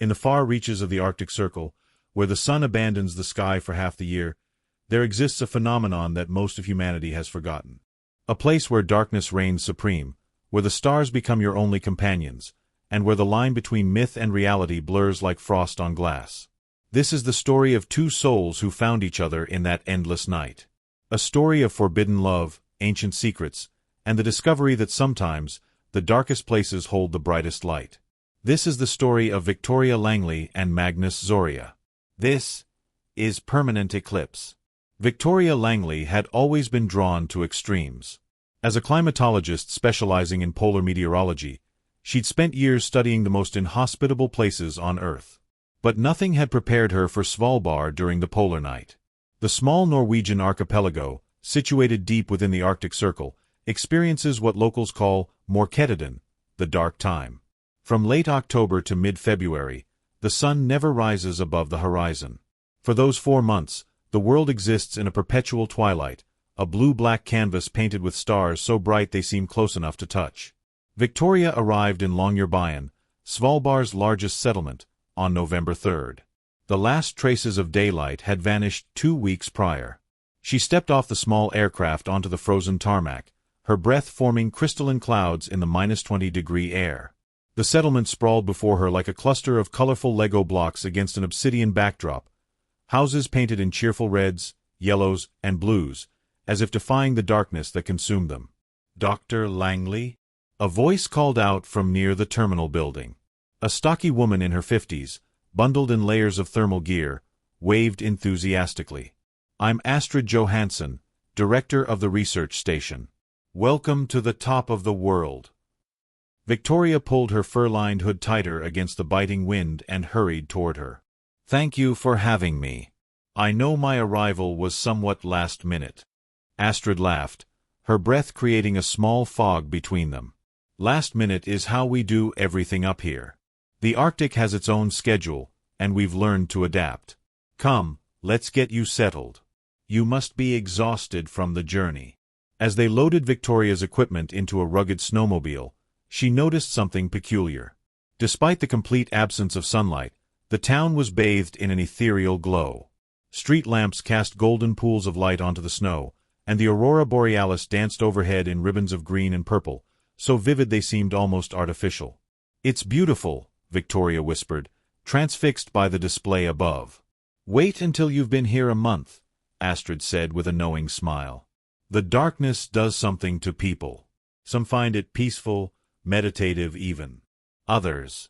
In the far reaches of the Arctic Circle, where the sun abandons the sky for half the year, there exists a phenomenon that most of humanity has forgotten. A place where darkness reigns supreme, where the stars become your only companions, and where the line between myth and reality blurs like frost on glass. This is the story of two souls who found each other in that endless night. A story of forbidden love, ancient secrets, and the discovery that sometimes the darkest places hold the brightest light. This is the story of Victoria Langley and Magnus Zorya. This is Permanent Eclipse. Victoria Langley had always been drawn to extremes. As a climatologist specializing in polar meteorology, she'd spent years studying the most inhospitable places on Earth. But nothing had prepared her for Svalbard during the polar night. The small Norwegian archipelago, situated deep within the Arctic Circle, experiences what locals call Morkettiden, the dark time. From late October to mid-February, the sun never rises above the horizon. For those 4 months, the world exists in a perpetual twilight, a blue-black canvas painted with stars so bright they seem close enough to touch. Victoria arrived in Longyearbyen, Svalbard's largest settlement, on November 3rd. The last traces of daylight had vanished 2 weeks prior. She stepped off the small aircraft onto the frozen tarmac, her breath forming crystalline clouds in the -20-degree air. The settlement sprawled before her like a cluster of colorful Lego blocks against an obsidian backdrop, houses painted in cheerful reds, yellows, and blues, as if defying the darkness that consumed them. "Dr. Langley?" A voice called out from near the terminal building. A stocky woman in her 50s, bundled in layers of thermal gear, waved enthusiastically. "I'm Astrid Johansson, director of the research station. Welcome to the top of the world." Victoria pulled her fur-lined hood tighter against the biting wind and hurried toward her. "Thank you for having me. I know my arrival was somewhat last minute." Astrid laughed, her breath creating a small fog between them. "Last minute is how we do everything up here. The Arctic has its own schedule, and we've learned to adapt. Come, let's get you settled. You must be exhausted from the journey." As they loaded Victoria's equipment into a rugged snowmobile, she noticed something peculiar. Despite the complete absence of sunlight, the town was bathed in an ethereal glow. Street lamps cast golden pools of light onto the snow, and the aurora borealis danced overhead in ribbons of green and purple, so vivid they seemed almost artificial. "It's beautiful," Victoria whispered, transfixed by the display above. "Wait until you've been here a month," Astrid said with a knowing smile. "The darkness does something to people. Some find it peaceful, meditative even. Others—"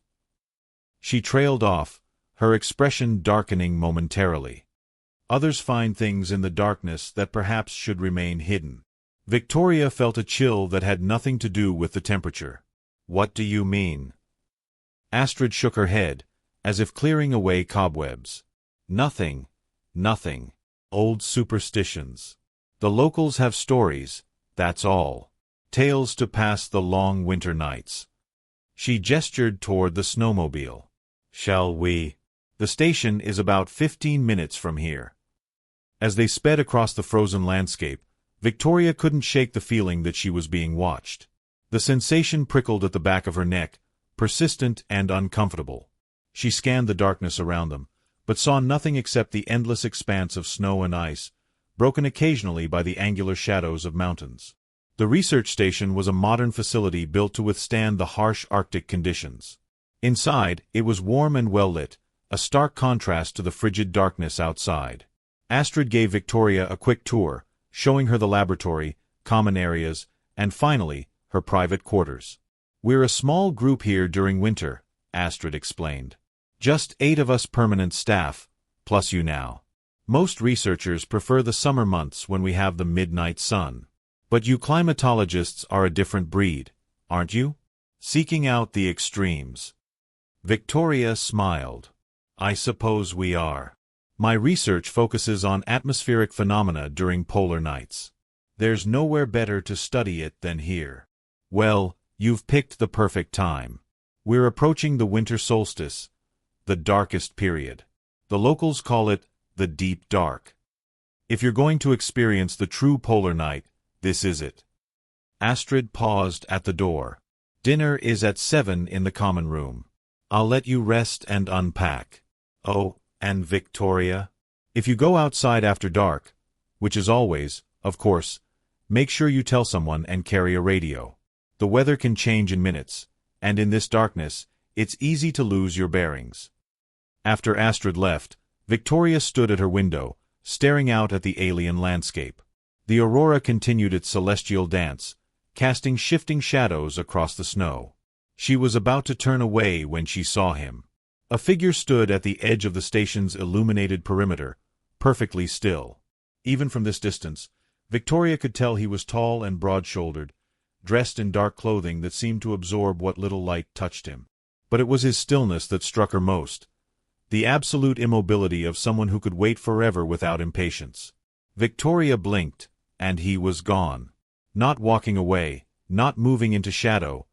She trailed off, her expression darkening momentarily. "Others find things in the darkness that perhaps should remain hidden." Victoria felt a chill that had nothing to do with the temperature. "What do you mean?" Astrid shook her head, as if clearing away cobwebs. "Nothing. Nothing. Old superstitions. The locals have stories, that's all. Tales to pass the long winter nights." She gestured toward the snowmobile. "Shall we?" "The station is about 15 minutes from here." As they sped across the frozen landscape, Victoria couldn't shake the feeling that she was being watched. The sensation prickled at the back of her neck, persistent and uncomfortable. She scanned the darkness around them, but saw nothing except the endless expanse of snow and ice, broken occasionally by the angular shadows of mountains. The research station was a modern facility built to withstand the harsh Arctic conditions. Inside, it was warm and well-lit, a stark contrast to the frigid darkness outside. Astrid gave Victoria a quick tour, showing her the laboratory, common areas, and finally, her private quarters. "We're a small group here during winter," Astrid explained. "Just 8 of us permanent staff, plus you now. Most researchers prefer the summer months when we have the midnight sun. But you climatologists are a different breed, aren't you? Seeking out the extremes." Victoria smiled. "I suppose we are. My research focuses on atmospheric phenomena during polar nights. There's nowhere better to study it than here." "Well, you've picked the perfect time. We're approaching the winter solstice, the darkest period. The locals call it the deep dark. If you're going to experience the true polar night, this is it." Astrid paused at the door. "Dinner is at 7 in the common room. I'll let you rest and unpack. Oh, and Victoria, if you go outside after dark, which is always, of course, make sure you tell someone and carry a radio. The weather can change in minutes, and in this darkness, it's easy to lose your bearings. After Astrid left, Victoria stood at her window, staring out at the alien landscape. The aurora continued its celestial dance, casting shifting shadows across the snow. She was about to turn away when she saw him. A figure stood at the edge of the station's illuminated perimeter, perfectly still. Even from this distance, Victoria could tell he was tall and broad-shouldered, dressed in dark clothing that seemed to absorb what little light touched him. But it was his stillness that struck her most, the absolute immobility of someone who could wait forever without impatience. Victoria blinked, and he was gone. Not walking away, not moving into shadow,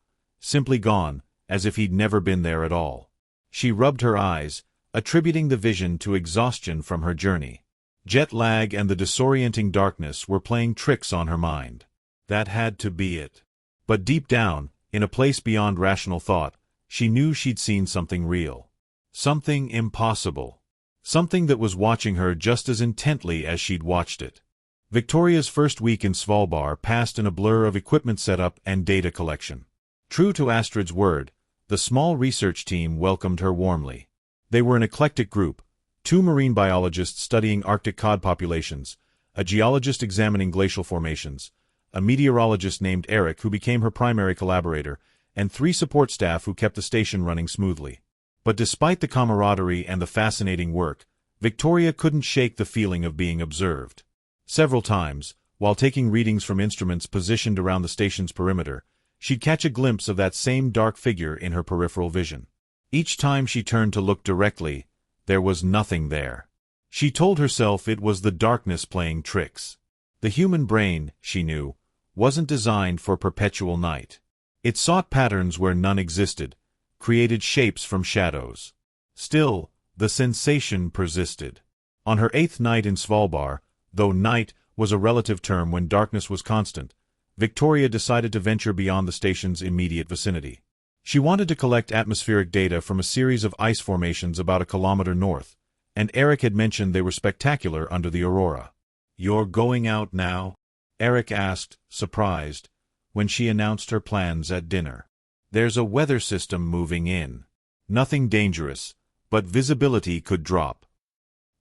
simply gone, as if he'd never been there at all. She rubbed her eyes, attributing the vision to exhaustion from her journey. Jet lag and the disorienting darkness were playing tricks on her mind. That had to be it. But deep down, in a place beyond rational thought, she knew she'd seen something real. Something impossible. Something that was watching her just as intently as she'd watched it. Victoria's first week in Svalbard passed in a blur of equipment setup and data collection. True to Astrid's word, the small research team welcomed her warmly. They were an eclectic group, 2 marine biologists studying Arctic cod populations, a geologist examining glacial formations, a meteorologist named Eric who became her primary collaborator, and 3 support staff who kept the station running smoothly. But despite the camaraderie and the fascinating work, Victoria couldn't shake the feeling of being observed. Several times, while taking readings from instruments positioned around the station's perimeter, she'd catch a glimpse of that same dark figure in her peripheral vision. Each time she turned to look directly, there was nothing there. She told herself it was the darkness playing tricks. The human brain, she knew, wasn't designed for perpetual night. It sought patterns where none existed, created shapes from shadows. Still, the sensation persisted. On her 8th night in Svalbard, though night was a relative term when darkness was constant, Victoria decided to venture beyond the station's immediate vicinity. She wanted to collect atmospheric data from a series of ice formations about a kilometer north, and Eric had mentioned they were spectacular under the aurora. "You're going out now?" Eric asked, surprised, when she announced her plans at dinner. "There's a weather system moving in. Nothing dangerous, but visibility could drop."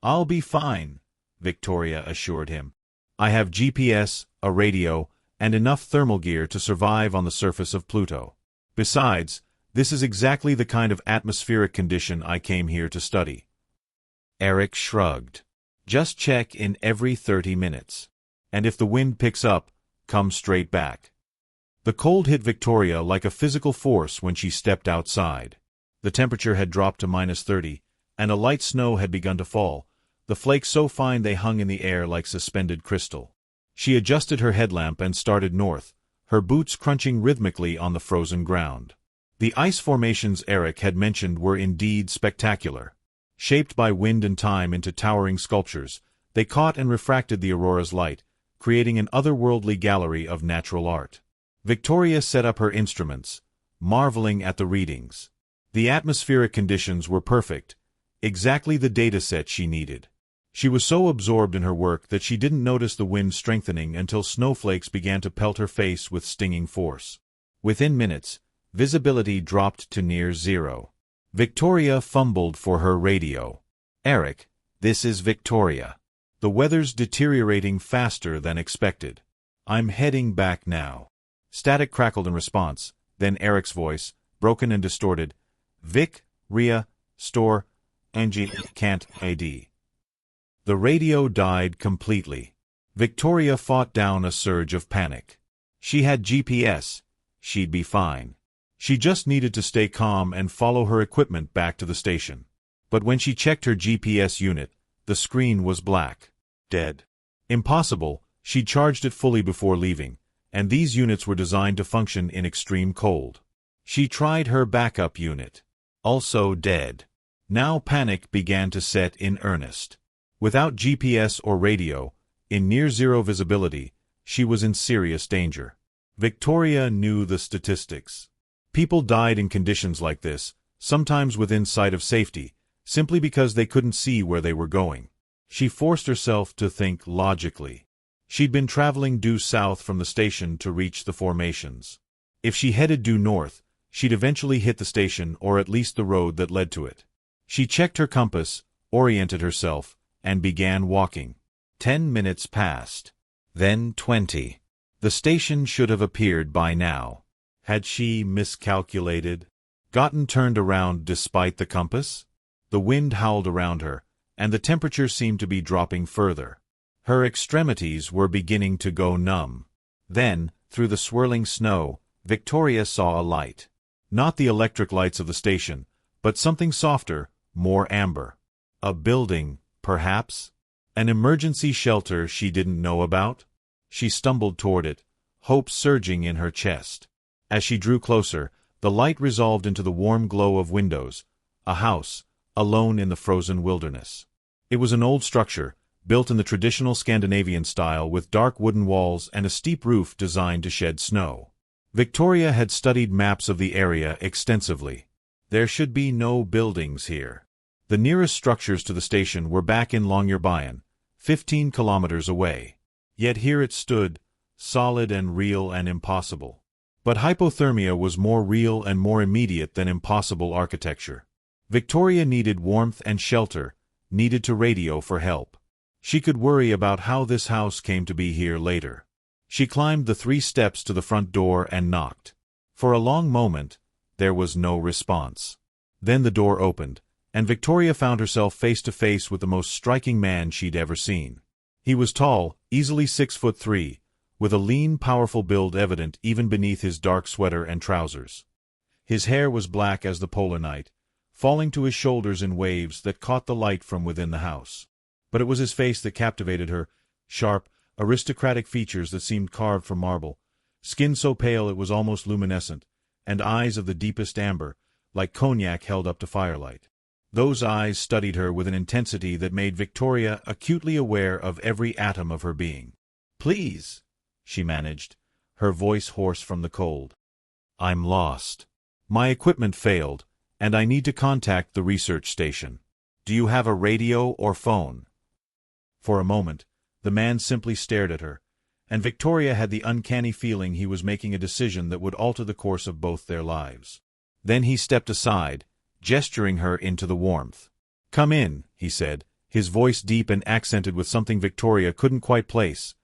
"I'll be fine," Victoria assured him. "I have GPS, a radio, and enough thermal gear to survive on the surface of Pluto. Besides, this is exactly the kind of atmospheric condition I came here to study." Eric shrugged. "Just check in every 30 minutes. And if the wind picks up, come straight back." The cold hit Victoria like a physical force when she stepped outside. The temperature had dropped to -30, and a light snow had begun to fall, the flakes so fine they hung in the air like suspended crystal. She adjusted her headlamp and started north, her boots crunching rhythmically on the frozen ground. The ice formations Eric had mentioned were indeed spectacular. Shaped by wind and time into towering sculptures, they caught and refracted the aurora's light, creating an otherworldly gallery of natural art. Victoria set up her instruments, marveling at the readings. The atmospheric conditions were perfect, exactly the data set she needed. She was so absorbed in her work that she didn't notice the wind strengthening until snowflakes began to pelt her face with stinging force. Within minutes, visibility dropped to near zero. Victoria fumbled for her radio. "Eric, this is Victoria. The weather's deteriorating faster than expected. I'm heading back now." Static crackled in response, then Eric's voice, broken and distorted. "Vic, Ria, store, NG, can't AD." The radio died completely. Victoria fought down a surge of panic. She had GPS. She'd be fine. She just needed to stay calm and follow her equipment back to the station. But when she checked her GPS unit, the screen was black. Dead. Impossible, she'd charged it fully before leaving, and these units were designed to function in extreme cold. She tried her backup unit. Also dead. Now panic began to set in earnest. Without GPS or radio, in near-zero visibility, she was in serious danger. Victoria knew the statistics. People died in conditions like this, sometimes within sight of safety, simply because they couldn't see where they were going. She forced herself to think logically. She'd been traveling due south from the station to reach the formations. If she headed due north, she'd eventually hit the station or at least the road that led to it. She checked her compass, oriented herself, and began walking. 10 minutes passed. Then 20. The station should have appeared by now. Had she miscalculated? Gotten turned around despite the compass? The wind howled around her, and the temperature seemed to be dropping further. Her extremities were beginning to go numb. Then, through the swirling snow, Victoria saw a light. Not the electric lights of the station, but something softer, more amber. A building, perhaps? An emergency shelter she didn't know about? She stumbled toward it, hope surging in her chest. As she drew closer, the light resolved into the warm glow of windows. A house, alone in the frozen wilderness. It was an old structure, built in the traditional Scandinavian style with dark wooden walls and a steep roof designed to shed snow. Victoria had studied maps of the area extensively. There should be no buildings here. The nearest structures to the station were back in Longyearbyen, 15 kilometers away. Yet here it stood, solid and real and impossible. But hypothermia was more real and more immediate than impossible architecture. Victoria needed warmth and shelter, needed to radio for help. She could worry about how this house came to be here later. She climbed the 3 steps to the front door and knocked. For a long moment, there was no response. Then the door opened, and Victoria found herself face to face with the most striking man she'd ever seen. He was tall, easily 6'3", with a lean, powerful build evident even beneath his dark sweater and trousers. His hair was black as the polar night, falling to his shoulders in waves that caught the light from within the house. But it was his face that captivated her, sharp, aristocratic features that seemed carved from marble, skin so pale it was almost luminescent, and eyes of the deepest amber, like cognac held up to firelight. Those eyes studied her with an intensity that made Victoria acutely aware of every atom of her being. "Please," she managed, her voice hoarse from the cold. "I'm lost. My equipment failed, and I need to contact the research station. Do you have a radio or phone?" For a moment, the man simply stared at her, and Victoria had the uncanny feeling he was making a decision that would alter the course of both their lives. Then he stepped aside, gesturing her into the warmth. "Come in," he said, his voice deep and accented with something Victoria couldn't quite place,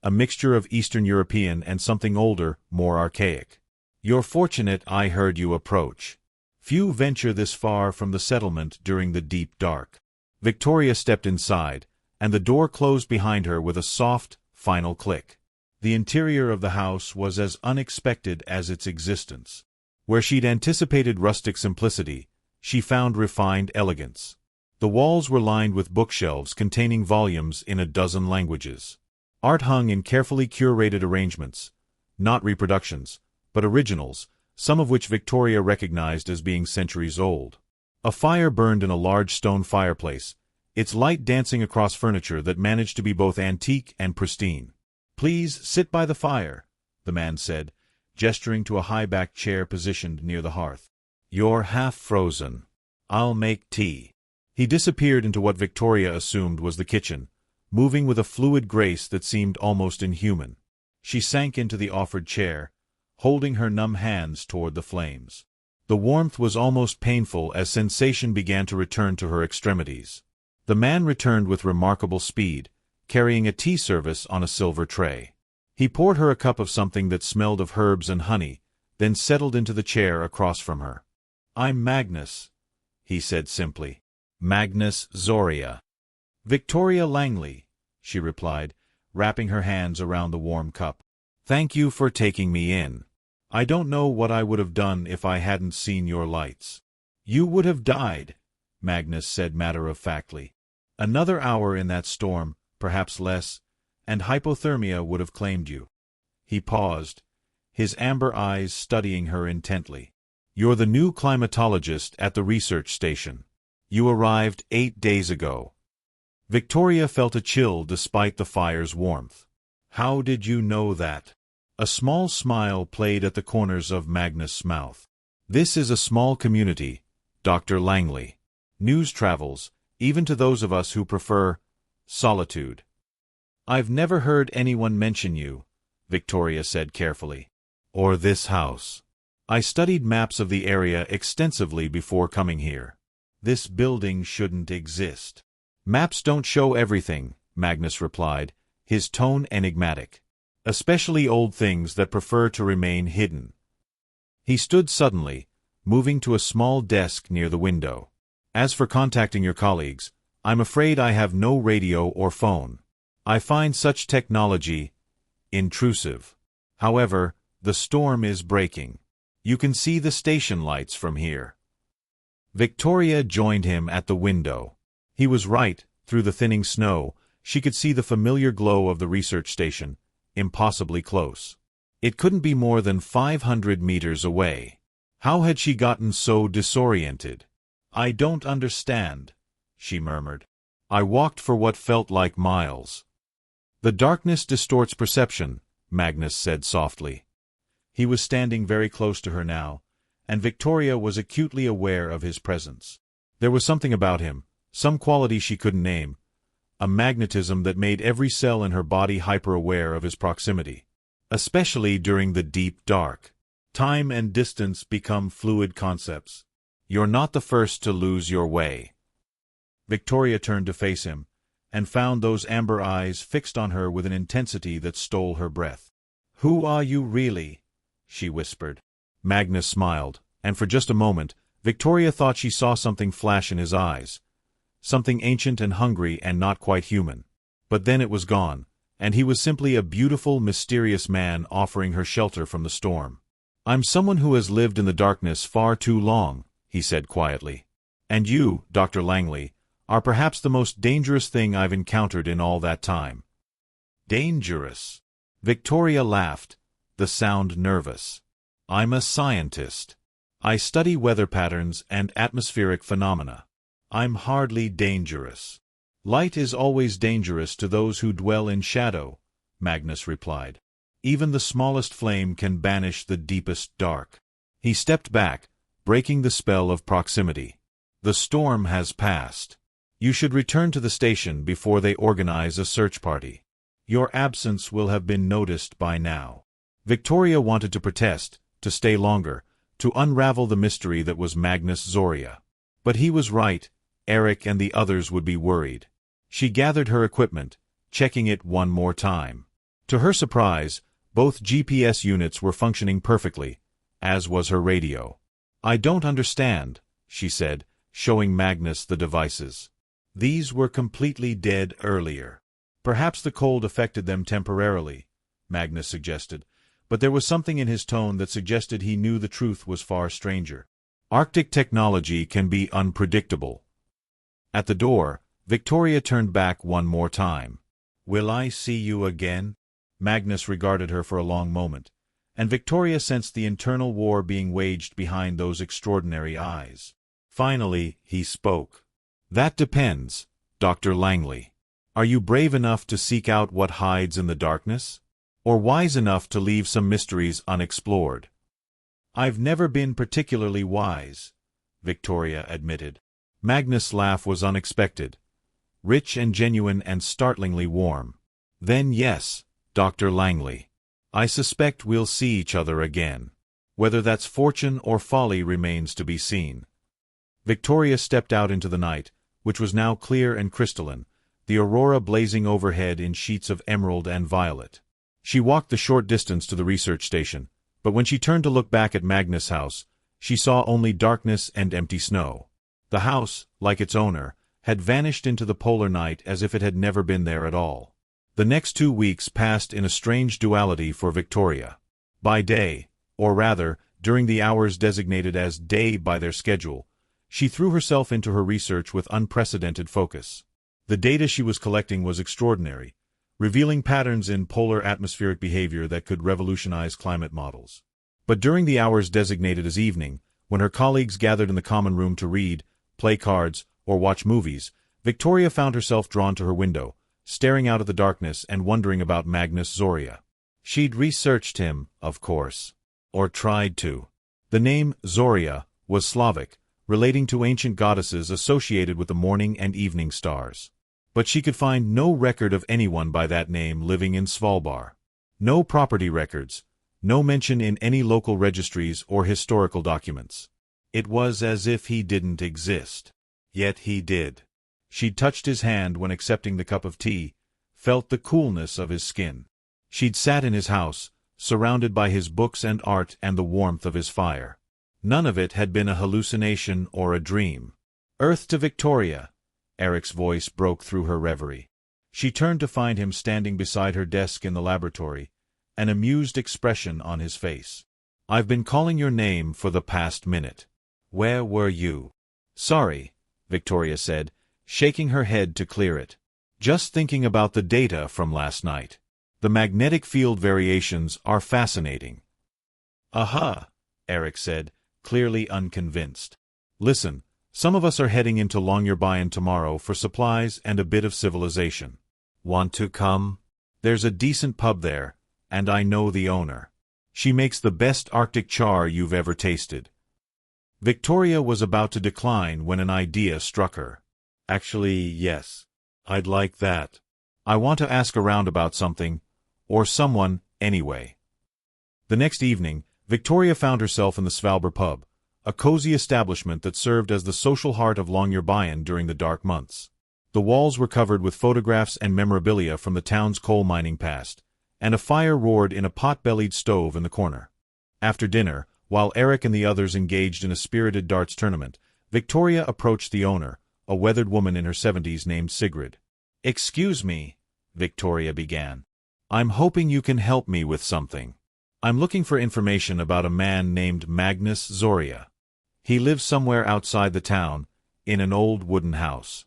a mixture of Eastern European and something older, more archaic. "You're fortunate I heard you approach. Few venture this far from the settlement during the deep dark." Victoria stepped inside, and the door closed behind her with a soft, final click. The interior of the house was as unexpected as its existence. Where she'd anticipated rustic simplicity, she found refined elegance. The walls were lined with bookshelves containing volumes in a dozen languages. Art hung in carefully curated arrangements, not reproductions, but originals, some of which Victoria recognized as being centuries old. A fire burned in a large stone fireplace, its light dancing across furniture that managed to be both antique and pristine. "Please sit by the fire," the man said, gesturing to a high-backed chair positioned near the hearth. "You're half frozen. I'll make tea." He disappeared into what Victoria assumed was the kitchen, moving with a fluid grace that seemed almost inhuman. She sank into the offered chair, holding her numb hands toward the flames. The warmth was almost painful as sensation began to return to her extremities. The man returned with remarkable speed, carrying a tea service on a silver tray. He poured her a cup of something that smelled of herbs and honey, then settled into the chair across from her. "I'm Magnus," he said simply. "Magnus Zorya." "Victoria Langley," she replied, wrapping her hands around the warm cup. "Thank you for taking me in. I don't know what I would have done if I hadn't seen your lights." "You would have died," Magnus said matter-of-factly. "Another hour in that storm, perhaps less, and hypothermia would have claimed you." He paused, his amber eyes studying her intently. "You're the new climatologist at the research station. You arrived 8 days ago." Victoria felt a chill despite the fire's warmth. "How did you know that?" A small smile played at the corners of Magnus' mouth. "This is a small community, Dr. Langley. News travels, even to those of us who prefer solitude. I've never heard anyone mention you, Victoria said carefully. Or this house. I studied maps of the area extensively before coming here. This building shouldn't exist. Maps don't show everything, Magnus replied, his tone enigmatic. Especially old things that prefer to remain hidden. He stood suddenly, moving to a small desk near the window. As for contacting your colleagues, I'm afraid I have no radio or phone. I find such technology intrusive. However, the storm is breaking. You can see the station lights from here. Victoria joined him at the window. He was right. Through the thinning snow, she could see the familiar glow of the research station, impossibly close. It couldn't be more than 500 meters away. How had she gotten so disoriented? I don't understand, she murmured. I walked for what felt like miles. The darkness distorts perception, Magnus said softly. He was standing very close to her now, and Victoria was acutely aware of his presence. There was something about him, some quality she couldn't name, a magnetism that made every cell in her body hyper-aware of his proximity. Especially during the deep dark. Time and distance become fluid concepts. You're not the first to lose your way. Victoria turned to face him, and found those amber eyes fixed on her with an intensity that stole her breath. Who are you really? She whispered. Magnus smiled, and for just a moment, Victoria thought she saw something flash in his eyes. Something ancient and hungry and not quite human. But then it was gone, and he was simply a beautiful, mysterious man offering her shelter from the storm. I'm someone who has lived in the darkness far too long, he said quietly. And you, Dr. Langley, are perhaps the most dangerous thing I've encountered in all that time. Dangerous? Victoria laughed, the sound nervous. I'm a scientist. I study weather patterns and atmospheric phenomena. I'm hardly dangerous. Light is always dangerous to those who dwell in shadow, Magnus replied. Even the smallest flame can banish the deepest dark. He stepped back, breaking the spell of proximity. The storm has passed. You should return to the station before they organize a search party. Your absence will have been noticed by now. Victoria wanted to protest, to stay longer, to unravel the mystery that was Magnus Zorya. But he was right. Eric and the others would be worried. She gathered her equipment, checking it one more time. To her surprise, both GPS units were functioning perfectly, as was her radio. I don't understand, she said, showing Magnus the devices. These were completely dead earlier. Perhaps the cold affected them temporarily, Magnus suggested, but there was something in his tone that suggested he knew the truth was far stranger. Arctic technology can be unpredictable. At the door, Victoria turned back one more time. Will I see you again? Magnus regarded her for a long moment, and Victoria sensed the internal war being waged behind those extraordinary eyes. Finally, he spoke. That depends, Dr. Langley. Are you brave enough to seek out what hides in the darkness? Or wise enough to leave some mysteries unexplored? I've never been particularly wise, Victoria admitted. Magnus' laugh was unexpected. Rich and genuine and startlingly warm. Then yes, Dr. Langley. I suspect we'll see each other again. Whether that's fortune or folly remains to be seen. Victoria stepped out into the night, which was now clear and crystalline, the aurora blazing overhead in sheets of emerald and violet. She walked the short distance to the research station, but when she turned to look back at Magnus' house, she saw only darkness and empty snow. The house, like its owner, had vanished into the polar night as if it had never been there at all. The next 2 weeks passed in a strange duality for Victoria. By day, or rather, during the hours designated as day by their schedule, she threw herself into her research with unprecedented focus. The data she was collecting was extraordinary, revealing patterns in polar atmospheric behavior that could revolutionize climate models. But during the hours designated as evening, when her colleagues gathered in the common room to read, play cards, or watch movies, Victoria found herself drawn to her window, staring out at the darkness and wondering about Magnus Zorya. She'd researched him, of course. Or tried to. The name Zorya was Slavic, relating to ancient goddesses associated with the morning and evening stars. But she could find no record of anyone by that name living in Svalbard. No property records, no mention in any local registries or historical documents. It was as if he didn't exist. Yet he did. She'd touched his hand when accepting the cup of tea, felt the coolness of his skin. She'd sat in his house, surrounded by his books and art and the warmth of his fire. None of it had been a hallucination or a dream. "Earth to Victoria," Eric's voice broke through her reverie. She turned to find him standing beside her desk in the laboratory, an amused expression on his face. "I've been calling your name for the past minute. Where were you?" "Sorry," Victoria said, shaking her head to clear it. "Just thinking about the data from last night. The magnetic field variations are fascinating." "Aha," Eric said, clearly unconvinced. "Listen, some of us are heading into Longyearbyen tomorrow for supplies and a bit of civilization. Want to come? There's a decent pub there, and I know the owner. She makes the best Arctic char you've ever tasted." Victoria was about to decline when an idea struck her. "Actually, yes. I'd like that. I want to ask around about something, or someone, anyway." The next evening, Victoria found herself in the Svalbard pub, a cozy establishment that served as the social heart of Longyearbyen during the dark months. The walls were covered with photographs and memorabilia from the town's coal mining past, and a fire roared in a pot-bellied stove in the corner. After dinner, while Eric and the others engaged in a spirited darts tournament, Victoria approached the owner, a weathered woman in her 70s named Sigrid. "Excuse me," Victoria began. "I'm hoping you can help me with something. I'm looking for information about a man named Magnus Zorya. He lives somewhere outside the town, in an old wooden house."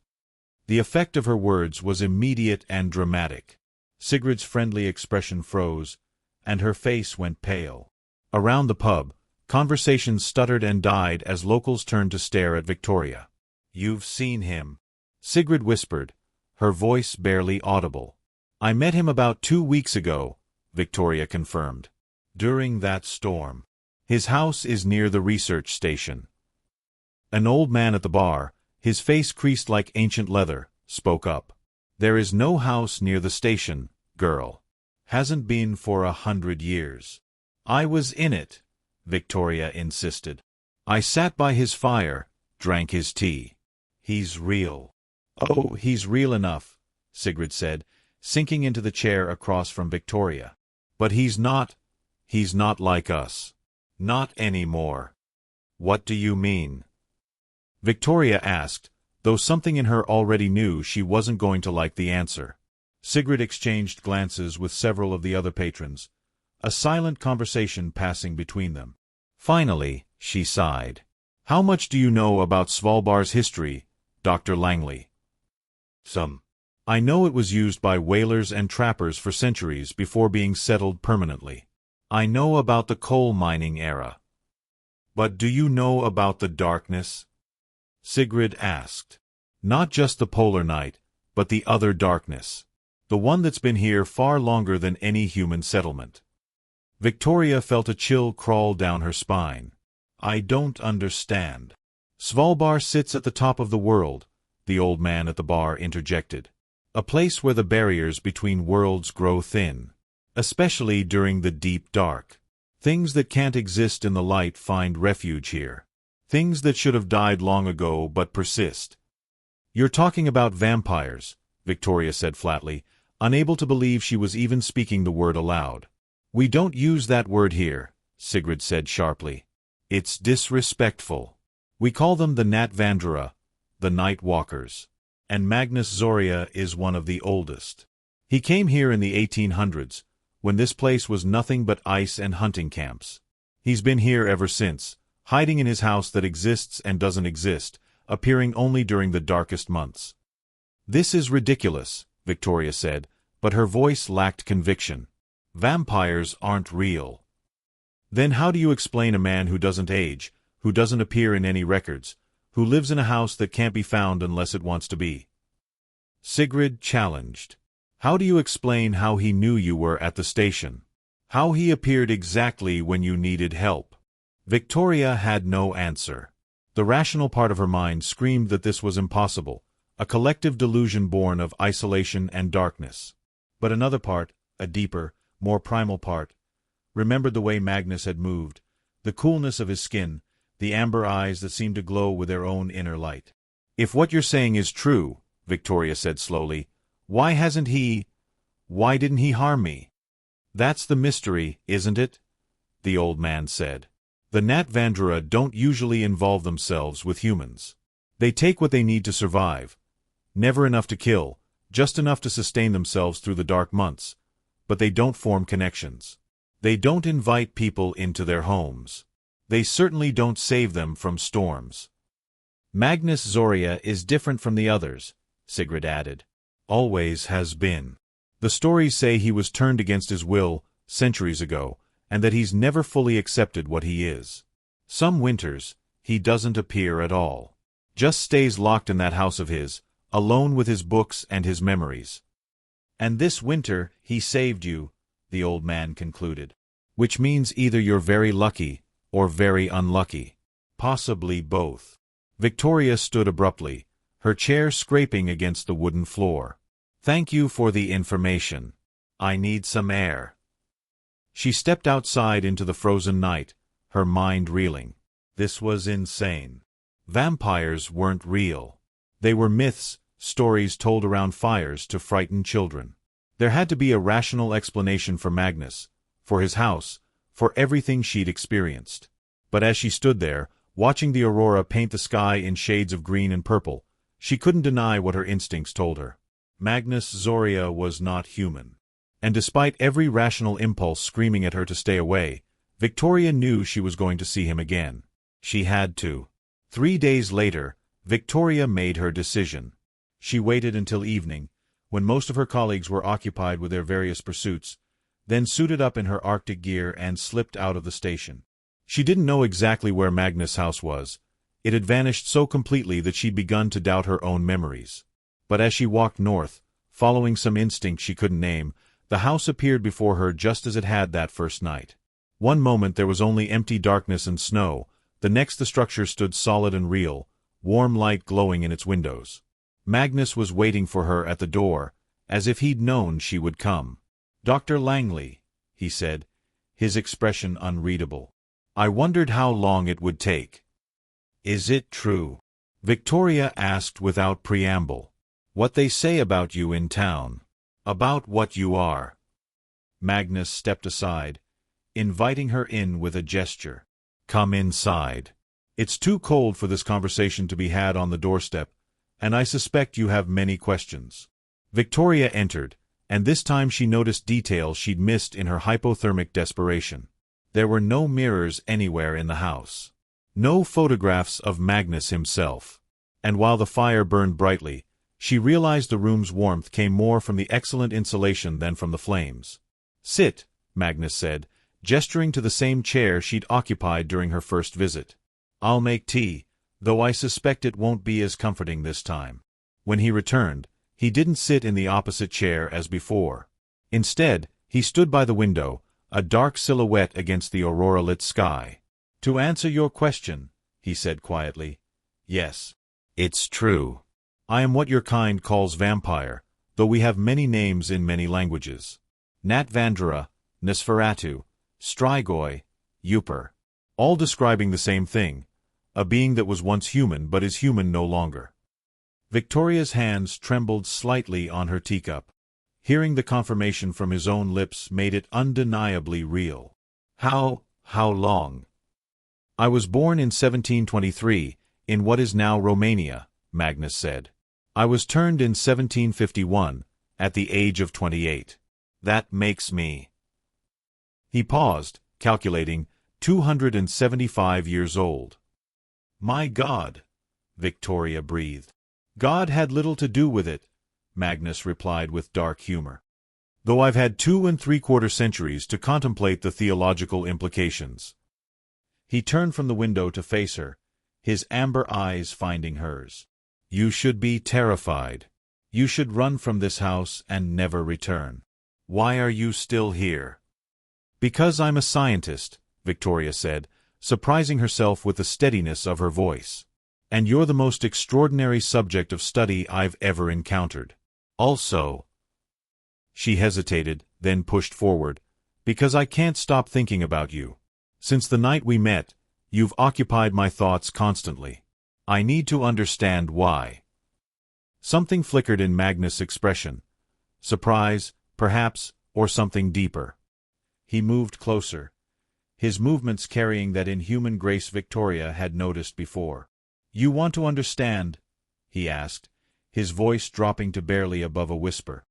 The effect of her words was immediate and dramatic. Sigrid's friendly expression froze, and her face went pale. Around the pub, conversations stuttered and died as locals turned to stare at Victoria. "You've seen him," Sigrid whispered, her voice barely audible. "I met him about 2 weeks ago," Victoria confirmed. "During that storm. His house is near the research station." An old man at the bar, his face creased like ancient leather, spoke up. "There is no house near the station, girl. Hasn't been for 100 years. I was in it," Victoria insisted. "I sat by his fire, drank his tea. He's real." "Oh, he's real enough," Sigrid said, sinking into the chair across from Victoria. "But he's not like us. Not anymore." "What do you mean?" Victoria asked, though something in her already knew she wasn't going to like the answer. Sigrid exchanged glances with several of the other patrons, a silent conversation passing between them. Finally, she sighed. "How much do you know about Svalbard's history, Dr. Langley?" "Some. I know it was used by whalers and trappers for centuries before being settled permanently. I know about the coal mining era." "But do you know about the darkness?" Sigrid asked. "Not just the polar night, but the other darkness. The one that's been here far longer than any human settlement." Victoria felt a chill crawl down her spine. "I don't understand." "Svalbard sits at the top of the world," the old man at the bar interjected. "A place where the barriers between worlds grow thin. Especially during the deep dark. Things that can't exist in the light find refuge here. Things that should have died long ago but persist." "You're talking about vampires," Victoria said flatly, unable to believe she was even speaking the word aloud. "We don't use that word here," Sigrid said sharply. "It's disrespectful. We call them the Nat Vandra, the Night Walkers. And Magnus Zorya is one of the oldest. He came here in the 1800s, when this place was nothing but ice and hunting camps. He's been here ever since, hiding in his house that exists and doesn't exist, appearing only during the darkest months." "This is ridiculous," Victoria said, but her voice lacked conviction. "Vampires aren't real." "Then how do you explain a man who doesn't age, who doesn't appear in any records, who lives in a house that can't be found unless it wants to be?" Sigrid challenged. "How do you explain how he knew you were at the station? How he appeared exactly when you needed help?" Victoria had no answer. The rational part of her mind screamed that this was impossible, a collective delusion born of isolation and darkness. But another part, a deeper, more primal part, remembered the way Magnus had moved, the coolness of his skin, the amber eyes that seemed to glow with their own inner light. "If what you're saying is true," Victoria said slowly, why didn't he harm me?" "That's the mystery, isn't it?" the old man said. "The Nat Vandera don't usually involve themselves with humans. They take what they need to survive. Never enough to kill, just enough to sustain themselves through the dark months. But they don't form connections. They don't invite people into their homes. They certainly don't save them from storms." "Magnus Zorya is different from the others," Sigrid added. "Always has been. The stories say he was turned against his will centuries ago, and that he's never fully accepted what he is. Some winters, he doesn't appear at all. Just stays locked in that house of his, alone with his books and his memories." "And this winter, he saved you," the old man concluded. "Which means either you're very lucky, or very unlucky. Possibly both." Victoria stood abruptly, her chair scraping against the wooden floor. "Thank you for the information. I need some air." She stepped outside into the frozen night, her mind reeling. This was insane. Vampires weren't real. They were myths, stories told around fires to frighten children. There had to be a rational explanation for Magnus, for his house, for everything she'd experienced. But as she stood there, watching the aurora paint the sky in shades of green and purple, she couldn't deny what her instincts told her. Magnus Zorya was not human. And despite every rational impulse screaming at her to stay away, Victoria knew she was going to see him again. She had to. 3 days later, Victoria made her decision. She waited until evening, when most of her colleagues were occupied with their various pursuits, then suited up in her Arctic gear and slipped out of the station. She didn't know exactly where Magnus' house was. It had vanished so completely that she'd begun to doubt her own memories. But as she walked north, following some instinct she couldn't name, the house appeared before her just as it had that first night. One moment there was only empty darkness and snow, the next the structure stood solid and real, warm light glowing in its windows. Magnus was waiting for her at the door, as if he'd known she would come. "Dr. Langley," he said, his expression unreadable. "I wondered how long it would take." "Is it true?" Victoria asked without preamble. "What they say about you in town? About what you are?" Magnus stepped aside, inviting her in with a gesture. "Come inside. It's too cold for this conversation to be had on the doorstep, and I suspect you have many questions." Victoria entered, and this time she noticed details she'd missed in her hypothermic desperation. There were no mirrors anywhere in the house. No photographs of Magnus himself. And while the fire burned brightly, she realized the room's warmth came more from the excellent insulation than from the flames. "Sit," Magnus said, gesturing to the same chair she'd occupied during her first visit. "I'll make tea, though I suspect it won't be as comforting this time." When he returned, he didn't sit in the opposite chair as before. Instead, he stood by the window, a dark silhouette against the aurora-lit sky. "To answer your question," he said quietly, "yes. It's true. I am what your kind calls vampire, though we have many names in many languages. Nat Vandera, Nosferatu, Strigoi, Uper. All describing the same thing, a being that was once human but is human no longer." Victoria's hands trembled slightly on her teacup. Hearing the confirmation from his own lips made it undeniably real. How long?" "I was born in 1723, in what is now Romania," Magnus said. "I was turned in 1751, at the age of 28. That makes me—" He paused, calculating, 275 years old. "My God," Victoria breathed. "God had little to do with it," Magnus replied with dark humor. "Though I've had 2 3/4 centuries to contemplate the theological implications." He turned from the window to face her, his amber eyes finding hers. "You should be terrified. You should run from this house and never return. Why are you still here?" "Because I'm a scientist," Victoria said, surprising herself with the steadiness of her voice. "And you're the most extraordinary subject of study I've ever encountered. Also—" She hesitated, then pushed forward, "because I can't stop thinking about you. Since the night we met, you've occupied my thoughts constantly. I need to understand why." Something flickered in Magnus' expression. Surprise, perhaps, or something deeper. He moved closer, his movements carrying that inhuman grace Victoria had noticed before. "You want to understand?" he asked, his voice dropping to barely above a whisper.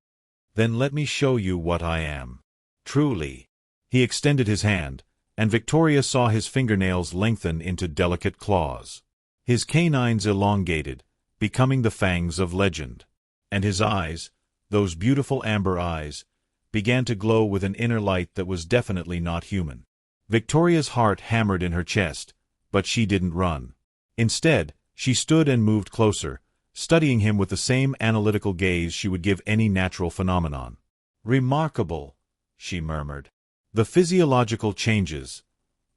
"Then let me show you what I am. Truly." He extended his hand, and Victoria saw his fingernails lengthen into delicate claws. His canines elongated, becoming the fangs of legend. And his eyes, those beautiful amber eyes, began to glow with an inner light that was definitely not human. Victoria's heart hammered in her chest, but she didn't run. Instead, she stood and moved closer, studying him with the same analytical gaze she would give any natural phenomenon. "Remarkable," she murmured. "The physiological changes.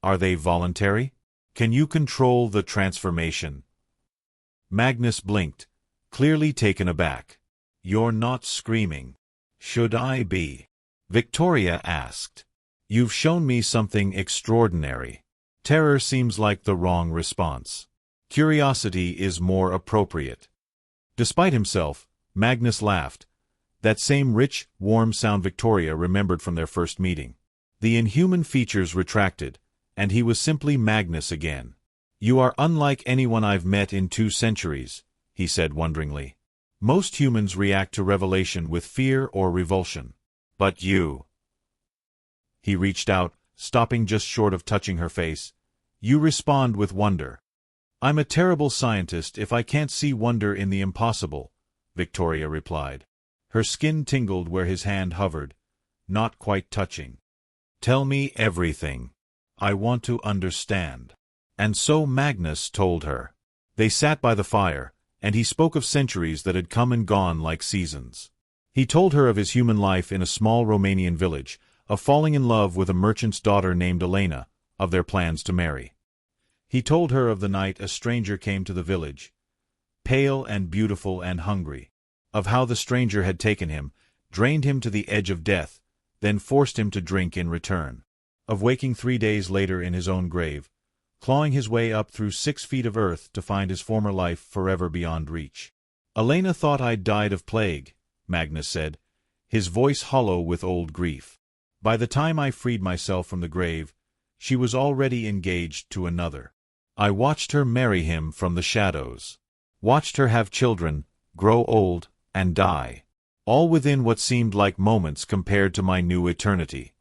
Are they voluntary? Can you control the transformation?" Magnus blinked, clearly taken aback. "You're not screaming." "Should I be?" Victoria asked. "You've shown me something extraordinary." Terror seems like the wrong response. Curiosity is more appropriate. Despite himself, Magnus laughed, that same rich, warm sound Victoria remembered from their first meeting. The inhuman features retracted, and he was simply Magnus again. "You are unlike anyone I've met in 2 centuries, he said wonderingly. "Most humans react to revelation with fear or revulsion. But you—" He reached out, stopping just short of touching her face. "You respond with wonder." "I'm a terrible scientist if I can't see wonder in the impossible," Victoria replied. Her skin tingled where his hand hovered, not quite touching. "Tell me everything. I want to understand." And so Magnus told her. They sat by the fire, and he spoke of centuries that had come and gone like seasons. He told her of his human life in a small Romanian village, of falling in love with a merchant's daughter named Elena, of their plans to marry. He told her of the night a stranger came to the village, pale and beautiful and hungry, of how the stranger had taken him, drained him to the edge of death, then forced him to drink in return, of waking 3 days later in his own grave, clawing his way up through 6 feet of earth to find his former life forever beyond reach. "Elena thought I'd died of plague," Magnus said, his voice hollow with old grief. "By the time I freed myself from the grave, she was already engaged to another. I watched her marry him from the shadows. Watched her have children, grow old, and die. All within what seemed like moments compared to my new eternity."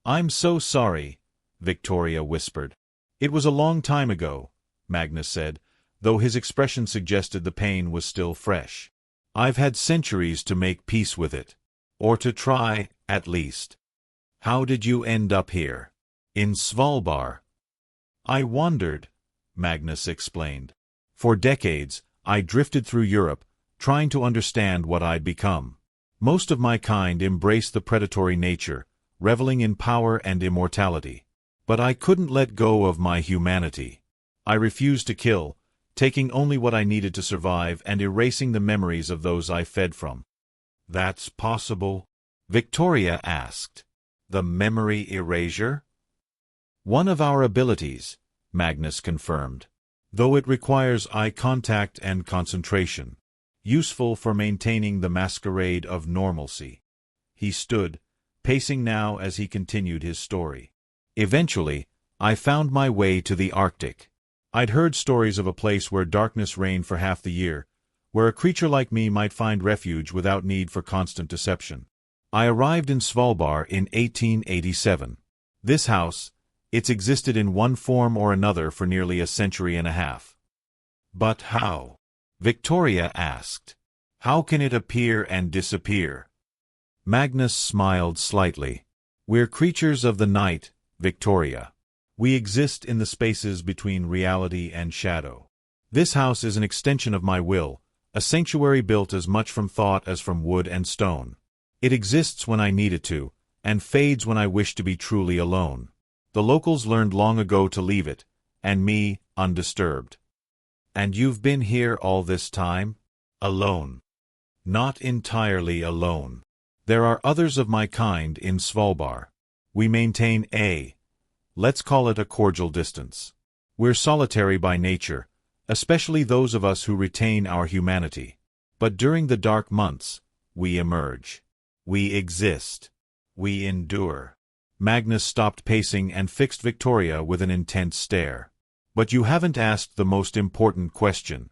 "I'm so sorry," Victoria whispered. "It was a long time ago," Magnus said, though his expression suggested the pain was still fresh. "I've had centuries to make peace with it. Or to try, at least." "How did you end up here?" "In Svalbard." "I wandered," Magnus explained. "For decades, I drifted through Europe, trying to understand what I'd become. Most of my kind embraced the predatory nature, reveling in power and immortality. But I couldn't let go of my humanity. I refused to kill, taking only what I needed to survive and erasing the memories of those I fed from." "That's possible?" Victoria asked. "The memory erasure?" "One of our abilities," Magnus confirmed. "Though it requires eye contact and concentration. Useful for maintaining the masquerade of normalcy." He stood, pacing now as he continued his story. "Eventually, I found my way to the Arctic. I'd heard stories of a place where darkness reigned for half the year, where a creature like me might find refuge without need for constant deception. I arrived in Svalbard in 1887. This house, it's existed in one form or another for nearly a century and a half." "But how?" Victoria asked. "How can it appear and disappear?" Magnus smiled slightly. "We're creatures of the night, Victoria. We exist in the spaces between reality and shadow. This house is an extension of my will, a sanctuary built as much from thought as from wood and stone. It exists when I need it to, and fades when I wish to be truly alone. The locals learned long ago to leave it, and me, undisturbed. And you've been here all this time? Alone. Not entirely alone. There are others of my kind in Svalbard. We maintain let's call it a cordial distance. We're solitary by nature, especially those of us who retain our humanity. But during the dark months, we emerge. We exist. We endure. Magnus stopped pacing and fixed Victoria with an intense stare. But you haven't asked the most important question.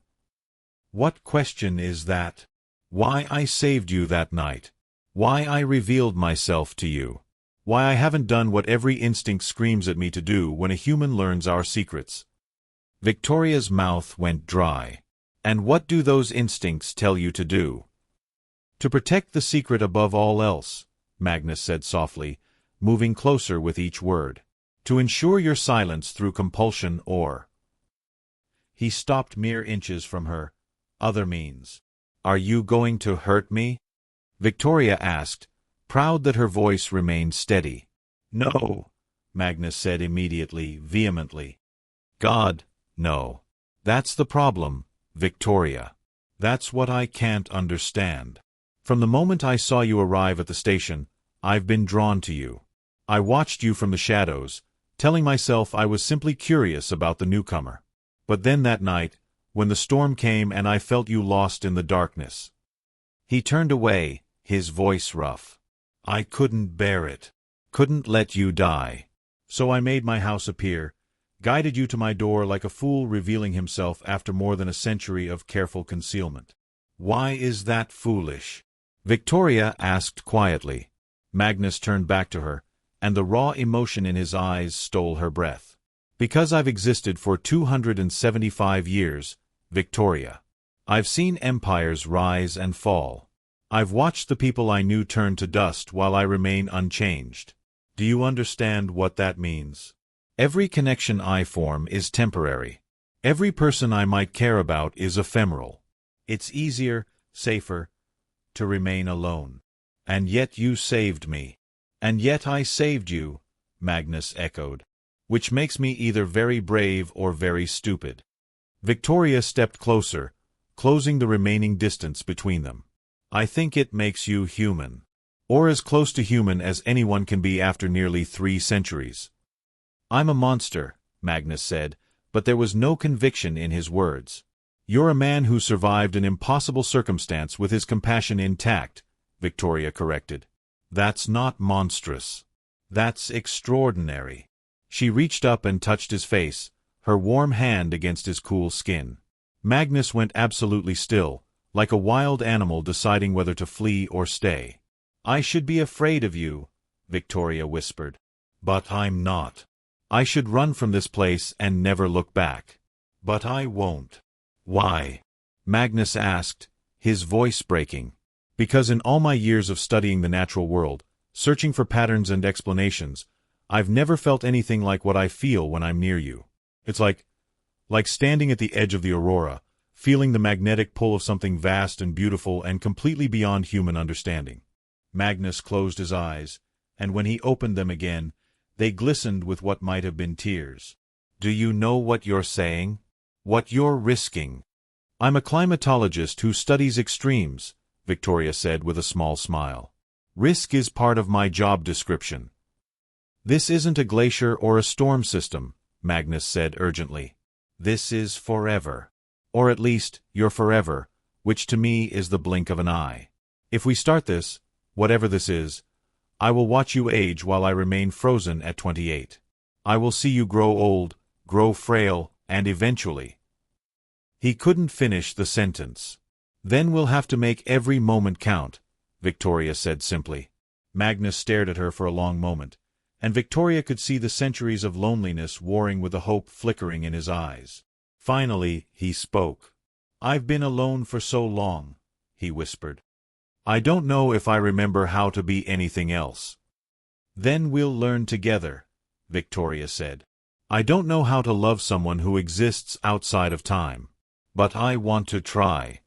What question is that? Why I saved you that night. Why I revealed myself to you. Why I haven't done what every instinct screams at me to do when a human learns our secrets. Victoria's mouth went dry. And what do those instincts tell you to do? To protect the secret above all else, Magnus said softly, moving closer with each word. To ensure your silence through compulsion or... He stopped mere inches from her. Other means. Are you going to hurt me? Victoria asked, proud that her voice remained steady. No, Magnus said immediately, vehemently. God, no. That's the problem, Victoria. That's what I can't understand. From the moment I saw you arrive at the station, I've been drawn to you. I watched you from the shadows, telling myself I was simply curious about the newcomer. But then that night, when the storm came and I felt you lost in the darkness. He turned away, his voice rough. I couldn't bear it. Couldn't let you die. So I made my house appear, guided you to my door like a fool revealing himself after more than a century of careful concealment. Why is that foolish? Victoria asked quietly. Magnus turned back to her, and the raw emotion in his eyes stole her breath. Because I've existed for 275 years, Victoria. I've seen empires rise and fall. I've watched the people I knew turn to dust while I remain unchanged. Do you understand what that means? Every connection I form is temporary. Every person I might care about is ephemeral. It's easier, safer, to remain alone. And yet you saved me. And yet I saved you, Magnus echoed. Which makes me either very brave or very stupid. Victoria stepped closer, closing the remaining distance between them. I think it makes you human. Or as close to human as anyone can be after nearly 3 centuries. I'm a monster, Magnus said, but there was no conviction in his words. You're a man who survived an impossible circumstance with his compassion intact, Victoria corrected. That's not monstrous. That's extraordinary. She reached up and touched his face, her warm hand against his cool skin. Magnus went absolutely still, like a wild animal deciding whether to flee or stay. I should be afraid of you, Victoria whispered. But I'm not. I should run from this place and never look back. But I won't. Why? Magnus asked, his voice breaking. Because in all my years of studying the natural world, searching for patterns and explanations, I've never felt anything like what I feel when I'm near you. It's like standing at the edge of the aurora, feeling the magnetic pull of something vast and beautiful and completely beyond human understanding. Magnus closed his eyes, and when he opened them again, they glistened with what might have been tears. Do you know what you're saying? What you're risking? I'm a climatologist who studies extremes, Victoria said with a small smile. Risk is part of my job description. This isn't a glacier or a storm system, Magnus said urgently. This is forever. Or at least, you're forever, which to me is the blink of an eye. If we start this, whatever this is, I will watch you age while I remain frozen at 28. I will see you grow old, grow frail, and eventually... He couldn't finish the sentence. Then we'll have to make every moment count, Victoria said simply. Magnus stared at her for a long moment, and Victoria could see the centuries of loneliness warring with the hope flickering in his eyes. Finally, he spoke. I've been alone for so long, he whispered. I don't know if I remember how to be anything else. Then we'll learn together, Victoria said. I don't know how to love someone who exists outside of time. But I want to try.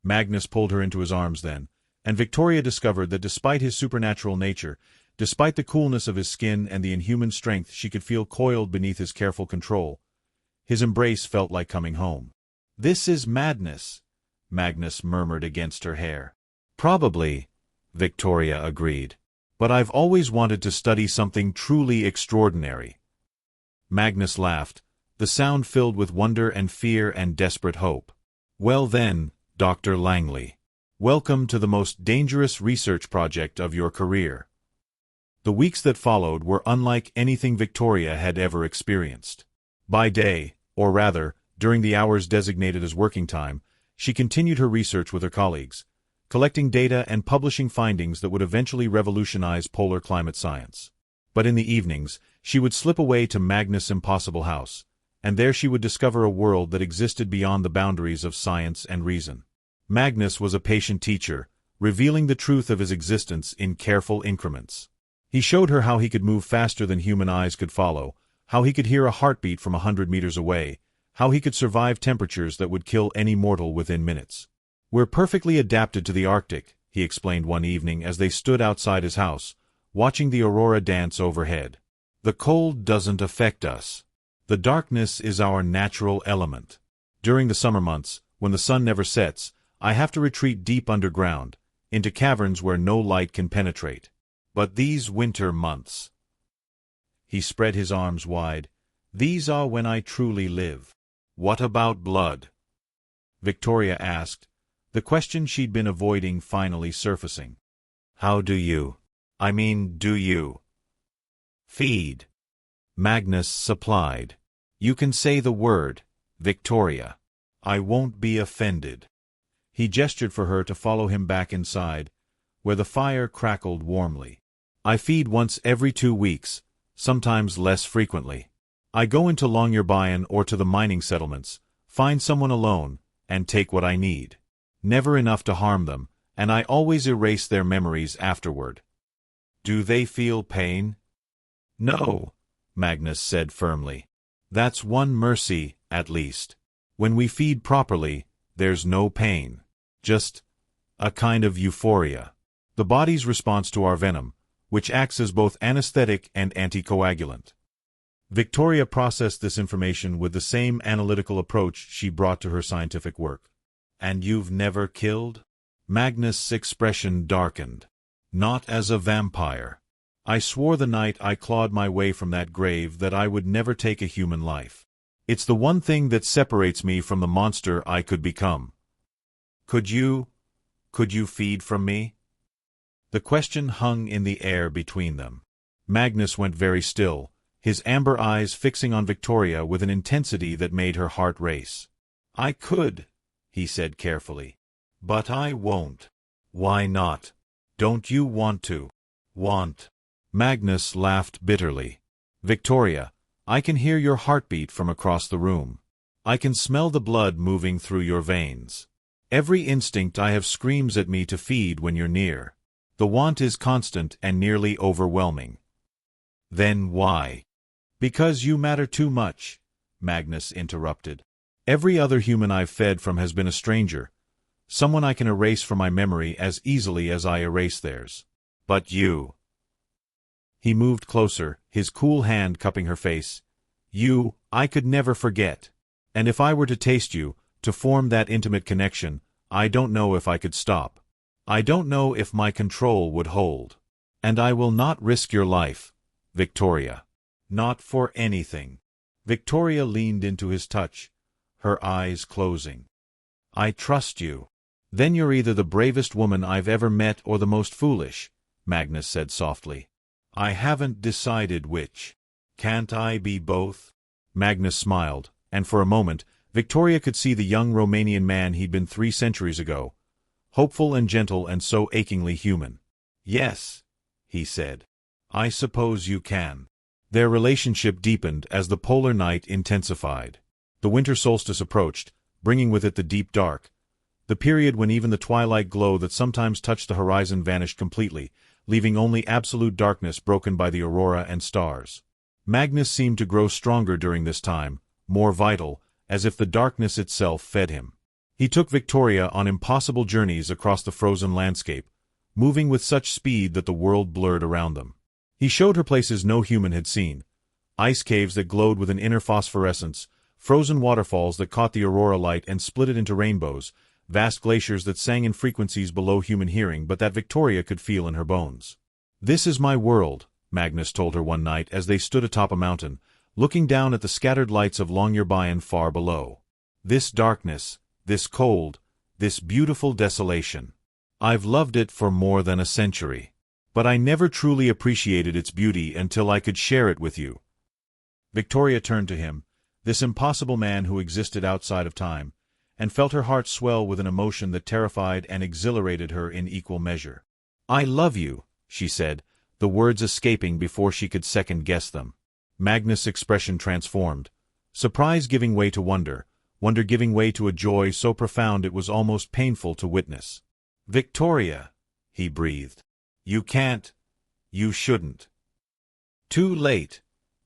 Magnus pulled her into his arms then, and Victoria discovered that despite his supernatural nature, Despite the coolness of his skin and the inhuman strength she could feel coiled beneath his careful control, his embrace felt like coming home. "This is madness," Magnus murmured against her hair. "Probably," Victoria agreed. "But I've always wanted to study something truly extraordinary." Magnus laughed, the sound filled with wonder and fear and desperate hope. "Well then, Dr. Langley, welcome to the most dangerous research project of your career." The weeks that followed were unlike anything Victoria had ever experienced. By day, or rather, during the hours designated as working time, she continued her research with her colleagues, collecting data and publishing findings that would eventually revolutionize polar climate science. But in the evenings, she would slip away to Magnus' impossible house, and there she would discover a world that existed beyond the boundaries of science and reason. Magnus was a patient teacher, revealing the truth of his existence in careful increments. He showed her how he could move faster than human eyes could follow, how he could hear a heartbeat from 100 meters away, how he could survive temperatures that would kill any mortal within minutes. "We're perfectly adapted to the Arctic," he explained one evening as they stood outside his house, watching the aurora dance overhead. "The cold doesn't affect us. The darkness is our natural element. During the summer months, when the sun never sets, I have to retreat deep underground, into caverns where no light can penetrate. But these winter months—" He spread his arms wide. "These are when I truly live." "What about blood?" Victoria asked, the question she'd been avoiding finally surfacing. "How do you? Do you feed?" Magnus supplied. "You can say the word, Victoria. I won't be offended." He gestured for her to follow him back inside, where the fire crackled warmly. "I feed once every 2 weeks, sometimes less frequently. I go into Longyearbyen or to the mining settlements, find someone alone, and take what I need. Never enough to harm them, and I always erase their memories afterward." "Do they feel pain?" "No," Magnus said firmly. "That's one mercy, at least. When we feed properly, there's no pain. Just a kind of euphoria. The body's response to our venom, which acts as both anesthetic and anticoagulant." Victoria processed this information with the same analytical approach she brought to her scientific work. "And you've never killed?" Magnus' expression darkened. "Not as a vampire. I swore the night I clawed my way from that grave that I would never take a human life. It's the one thing that separates me from the monster I could become." Could you feed from me?" The question hung in the air between them. Magnus went very still, his amber eyes fixing on Victoria with an intensity that made her heart race. "I could," he said carefully. "But I won't." "Why not? Don't you want to?" "Want?" Magnus laughed bitterly. "Victoria, I can hear your heartbeat from across the room. I can smell the blood moving through your veins. Every instinct I have screams at me to feed when you're near. The want is constant and nearly overwhelming." "Then why?" "Because you matter too much," Magnus interrupted. "Every other human I've fed from has been a stranger, someone I can erase from my memory as easily as I erase theirs. But you—" He moved closer, his cool hand cupping her face. I could never forget. And if I were to taste you, to form that intimate connection, I don't know if I could stop. I don't know if my control would hold. And I will not risk your life, Victoria. Not for anything." Victoria leaned into his touch, her eyes closing. "I trust you." "Then you're either the bravest woman I've ever met or the most foolish," Magnus said softly. "I haven't decided which." "Can't I be both?" Magnus smiled, and for a moment, Victoria could see the young Romanian man he'd been 3 centuries ago, hopeful and gentle and so achingly human. "Yes," he said. "I suppose you can." Their relationship deepened as the polar night intensified. The winter solstice approached, bringing with it the deep dark, the period when even the twilight glow that sometimes touched the horizon vanished completely, leaving only absolute darkness broken by the aurora and stars. Magnus seemed to grow stronger during this time, more vital, as if the darkness itself fed him. He took Victoria on impossible journeys across the frozen landscape, moving with such speed that the world blurred around them. He showed her places no human had seen. Ice caves that glowed with an inner phosphorescence, frozen waterfalls that caught the aurora light and split it into rainbows, vast glaciers that sang in frequencies below human hearing but that Victoria could feel in her bones. "This is my world," Magnus told her one night as they stood atop a mountain, looking down at the scattered lights of Longyearbyen far below. "This darkness, this cold, this beautiful desolation. I've loved it for more than a century. But I never truly appreciated its beauty until I could share it with you." Victoria turned to him, this impossible man who existed outside of time, and felt her heart swell with an emotion that terrified and exhilarated her in equal measure. "I love you," she said, the words escaping before she could second-guess them. Magnus' expression transformed, surprise giving way to wonder, wonder giving way to a joy so profound it was almost painful to witness. "Victoria," he breathed. "You can't. You shouldn't." "Too late,"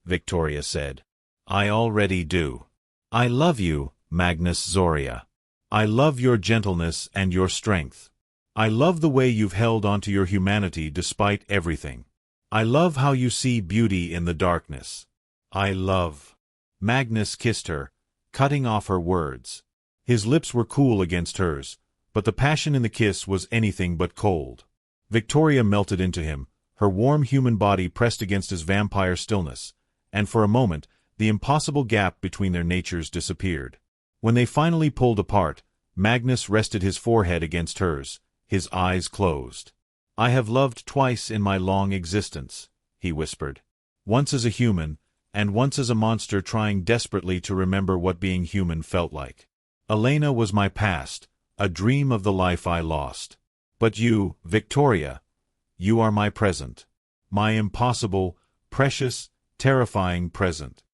Victoria said. "I already do. I love you, Magnus Zorya. I love your gentleness and your strength. I love the way you've held onto your humanity despite everything. I love how you see beauty in the darkness. I love—" Magnus kissed her, cutting off her words. His lips were cool against hers, but the passion in the kiss was anything but cold. Victoria melted into him, her warm human body pressed against his vampire stillness, and for a moment the impossible gap between their natures disappeared. When they finally pulled apart, Magnus rested his forehead against hers, his eyes closed. "I have loved twice in my long existence," he whispered. "Once as a human, and once as a monster trying desperately to remember what being human felt like. Elena was my past, a dream of the life I lost. But you, Victoria, you are my present. My impossible, precious, terrifying present."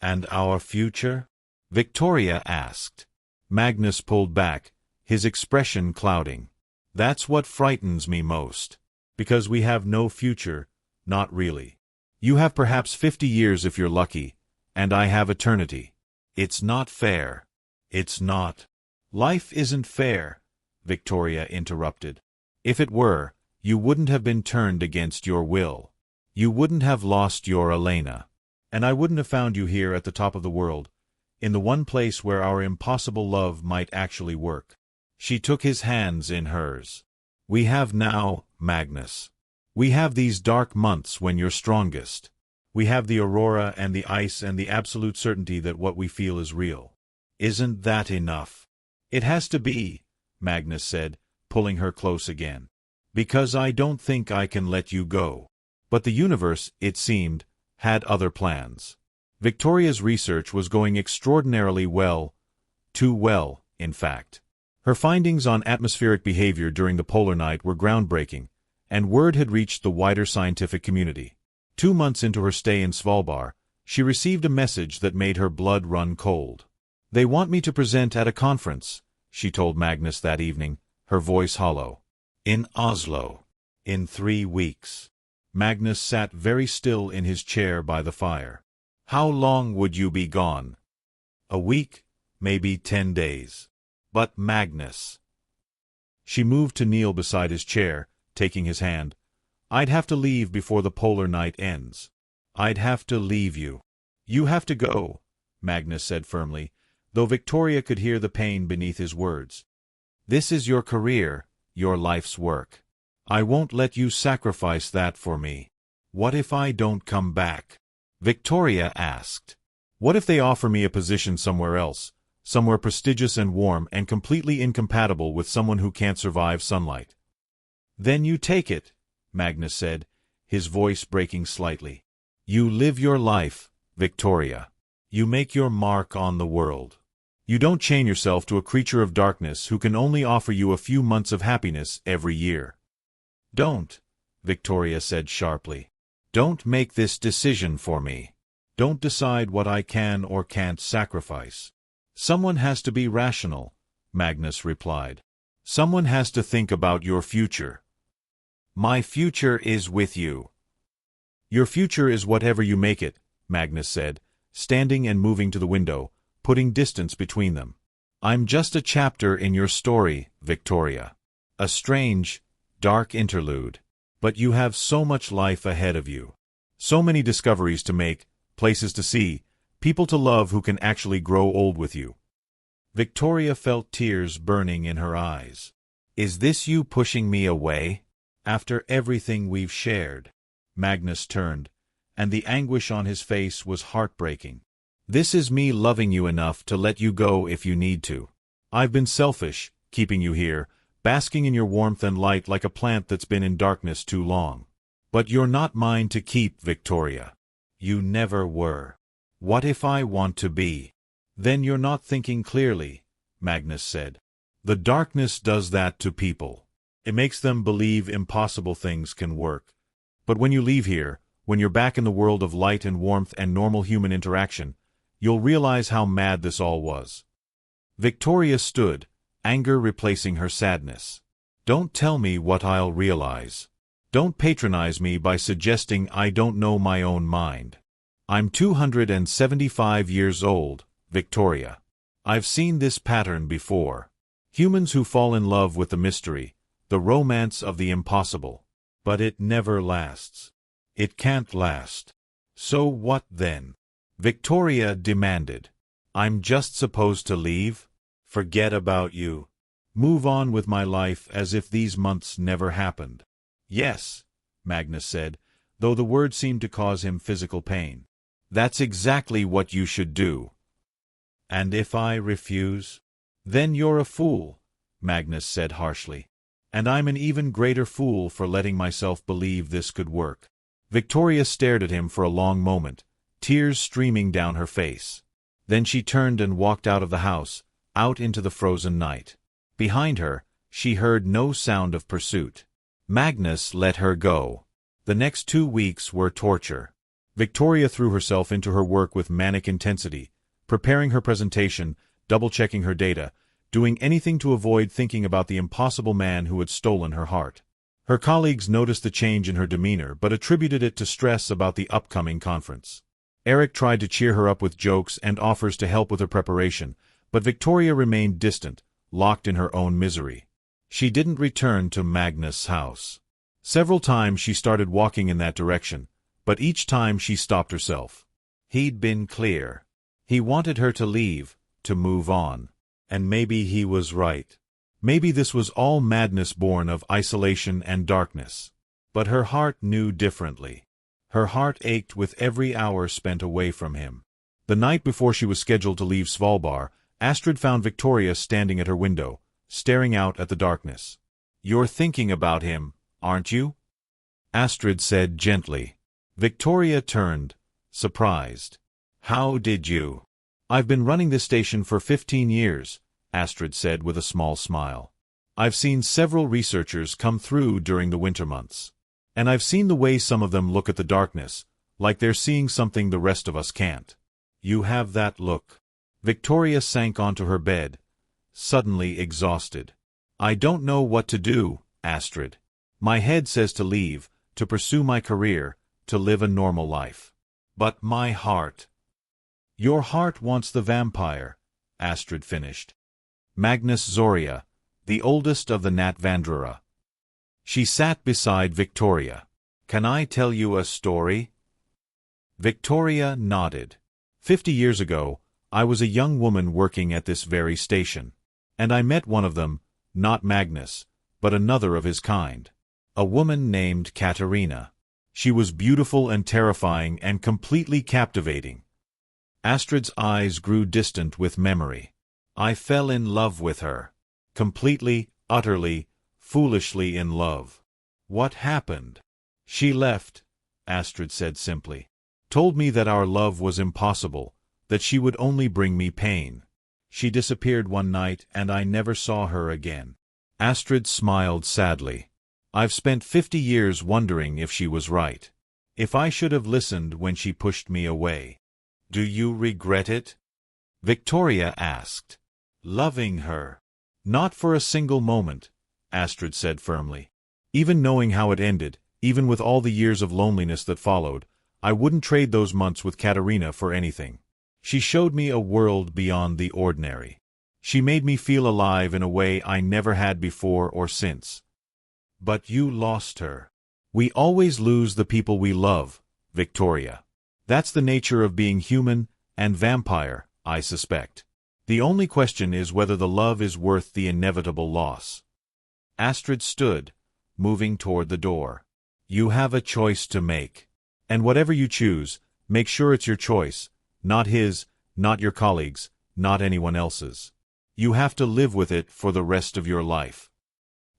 "And our future?" Victoria asked. Magnus pulled back, his expression clouding. "That's what frightens me most. Because we have no future, not really. You have perhaps 50 years if you're lucky, and I have eternity. It's not fair. It's not." "Life isn't fair," Victoria interrupted. "If it were, you wouldn't have been turned against your will. You wouldn't have lost your Elena. And I wouldn't have found you here at the top of the world, in the one place where our impossible love might actually work." She took his hands in hers. "We have now, Magnus. We have these dark months when you're strongest. We have the aurora and the ice and the absolute certainty that what we feel is real. Isn't that enough?" "It has to be," Magnus said, pulling her close again. "Because I don't think I can let you go." But the universe, it seemed, had other plans. Victoria's research was going extraordinarily well, too well, in fact. Her findings on atmospheric behavior during the polar night were groundbreaking, and word had reached the wider scientific community. 2 months into her stay in Svalbard, she received a message that made her blood run cold. "They want me to present at a conference," she told Magnus that evening, her voice hollow. "In Oslo. In 3 weeks." Magnus sat very still in his chair by the fire. "How long would you be gone?" "A week, maybe 10 days. But Magnus—" She moved to kneel beside his chair, taking his hand. "I'd have to leave before the polar night ends. I'd have to leave you." "You have to go," Magnus said firmly, though Victoria could hear the pain beneath his words. "This is your career, your life's work. I won't let you sacrifice that for me." "What if I don't come back?" Victoria asked. "What if they offer me a position somewhere else, somewhere prestigious and warm and completely incompatible with someone who can't survive sunlight?" "Then you take it," Magnus said, his voice breaking slightly. "You live your life, Victoria. You make your mark on the world. You don't chain yourself to a creature of darkness who can only offer you a few months of happiness every year." "Don't," Victoria said sharply. "Don't make this decision for me. Don't decide what I can or can't sacrifice." "Someone has to be rational," Magnus replied. "Someone has to think about your future." "My future is with you." "Your future is whatever you make it," Magnus said, standing and moving to the window, putting distance between them. "I'm just a chapter in your story, Victoria. A strange, dark interlude. But you have so much life ahead of you." So many discoveries to make, places to see, people to love who can actually grow old with you. Victoria felt tears burning in her eyes. Is this you pushing me away? After everything we've shared? Magnus turned, and the anguish on his face was heartbreaking. This is me loving you enough to let you go if you need to. I've been selfish, keeping you here, basking in your warmth and light like a plant that's been in darkness too long. But you're not mine to keep, Victoria. You never were. What if I want to be? Then you're not thinking clearly, Magnus said. The darkness does that to people. It makes them believe impossible things can work. But when you leave here, when you're back in the world of light and warmth and normal human interaction, you'll realize how mad this all was. Victoria stood, anger replacing her sadness. Don't tell me what I'll realize. Don't patronize me by suggesting I don't know my own mind. I'm 275 years old, Victoria. I've seen this pattern before. Humans who fall in love with the mystery, the romance of the impossible. But it never lasts. It can't last. So what then? Victoria demanded. I'm just supposed to leave? Forget about you. Move on with my life as if these months never happened. Yes, Magnus said, though the word seemed to cause him physical pain. That's exactly what you should do. And if I refuse? Then you're a fool, Magnus said harshly. And I'm an even greater fool for letting myself believe this could work. Victoria stared at him for a long moment, tears streaming down her face. Then she turned and walked out of the house, out into the frozen night. Behind her, she heard no sound of pursuit. Magnus let her go. The next 2 weeks were torture. Victoria threw herself into her work with manic intensity, preparing her presentation, double-checking her data, doing anything to avoid thinking about the impossible man who had stolen her heart. Her colleagues noticed the change in her demeanor but attributed it to stress about the upcoming conference. Eric tried to cheer her up with jokes and offers to help with her preparation, but Victoria remained distant, locked in her own misery. She didn't return to Magnus' house. Several times she started walking in that direction, but each time she stopped herself. He'd been clear. He wanted her to leave, to move on. And maybe he was right. Maybe this was all madness born of isolation and darkness. But her heart knew differently. Her heart ached with every hour spent away from him. The night before she was scheduled to leave Svalbard, Astrid found Victoria standing at her window, staring out at the darkness. You're thinking about him, aren't you? Astrid said gently. Victoria turned, surprised. How did you? I've been running this station for 15 years, Astrid said with a small smile. I've seen several researchers come through during the winter months. And I've seen the way some of them look at the darkness, like they're seeing something the rest of us can't. You have that look. Victoria sank onto her bed, suddenly exhausted. I don't know what to do, Astrid. My head says to leave, to pursue my career, to live a normal life. But my heart... Your heart wants the vampire, Astrid finished. Magnus Zorya, the oldest of the Nat Vandrura. She sat beside Victoria. Can I tell you a story? Victoria nodded. 50 years ago, I was a young woman working at this very station. And I met one of them, not Magnus, but another of his kind. A woman named Katerina. She was beautiful and terrifying and completely captivating. Astrid's eyes grew distant with memory. I fell in love with her. Completely, utterly, foolishly in love. What happened? She left, Astrid said simply. Told me that our love was impossible, that she would only bring me pain. She disappeared one night and I never saw her again. Astrid smiled sadly. I've spent 50 years wondering if she was right. If I should have listened when she pushed me away. Do you regret it? Victoria asked. Loving her. Not for a single moment, Astrid said firmly. Even knowing how it ended, even with all the years of loneliness that followed, I wouldn't trade those months with Katerina for anything. She showed me a world beyond the ordinary. She made me feel alive in a way I never had before or since. But you lost her. We always lose the people we love, Victoria. That's the nature of being human and vampire, I suspect. The only question is whether the love is worth the inevitable loss. Astrid stood, moving toward the door. You have a choice to make. And whatever you choose, make sure it's your choice, not his, not your colleagues, not anyone else's. You have to live with it for the rest of your life.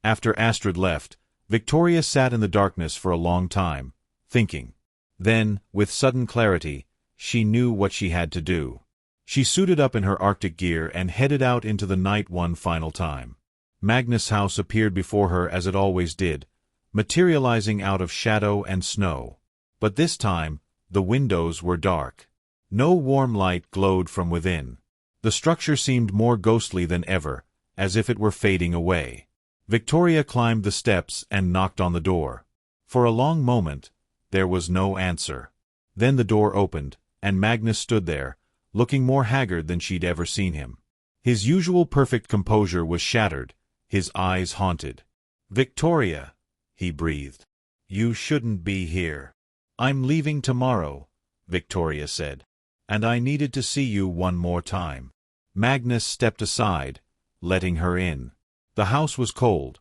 After Astrid left, Victoria sat in the darkness for a long time, thinking. Then, with sudden clarity, she knew what she had to do. She suited up in her Arctic gear and headed out into the night one final time. Magnus' house appeared before her as it always did, materializing out of shadow and snow. But this time, the windows were dark. No warm light glowed from within. The structure seemed more ghostly than ever, as if it were fading away. Victoria climbed the steps and knocked on the door. For a long moment, there was no answer. Then the door opened, and Magnus stood there, looking more haggard than she'd ever seen him. His usual perfect composure was shattered, his eyes haunted. "Victoria," he breathed. "You shouldn't be here." "I'm leaving tomorrow," Victoria said. "And I needed to see you one more time." Magnus stepped aside, letting her in. The house was cold.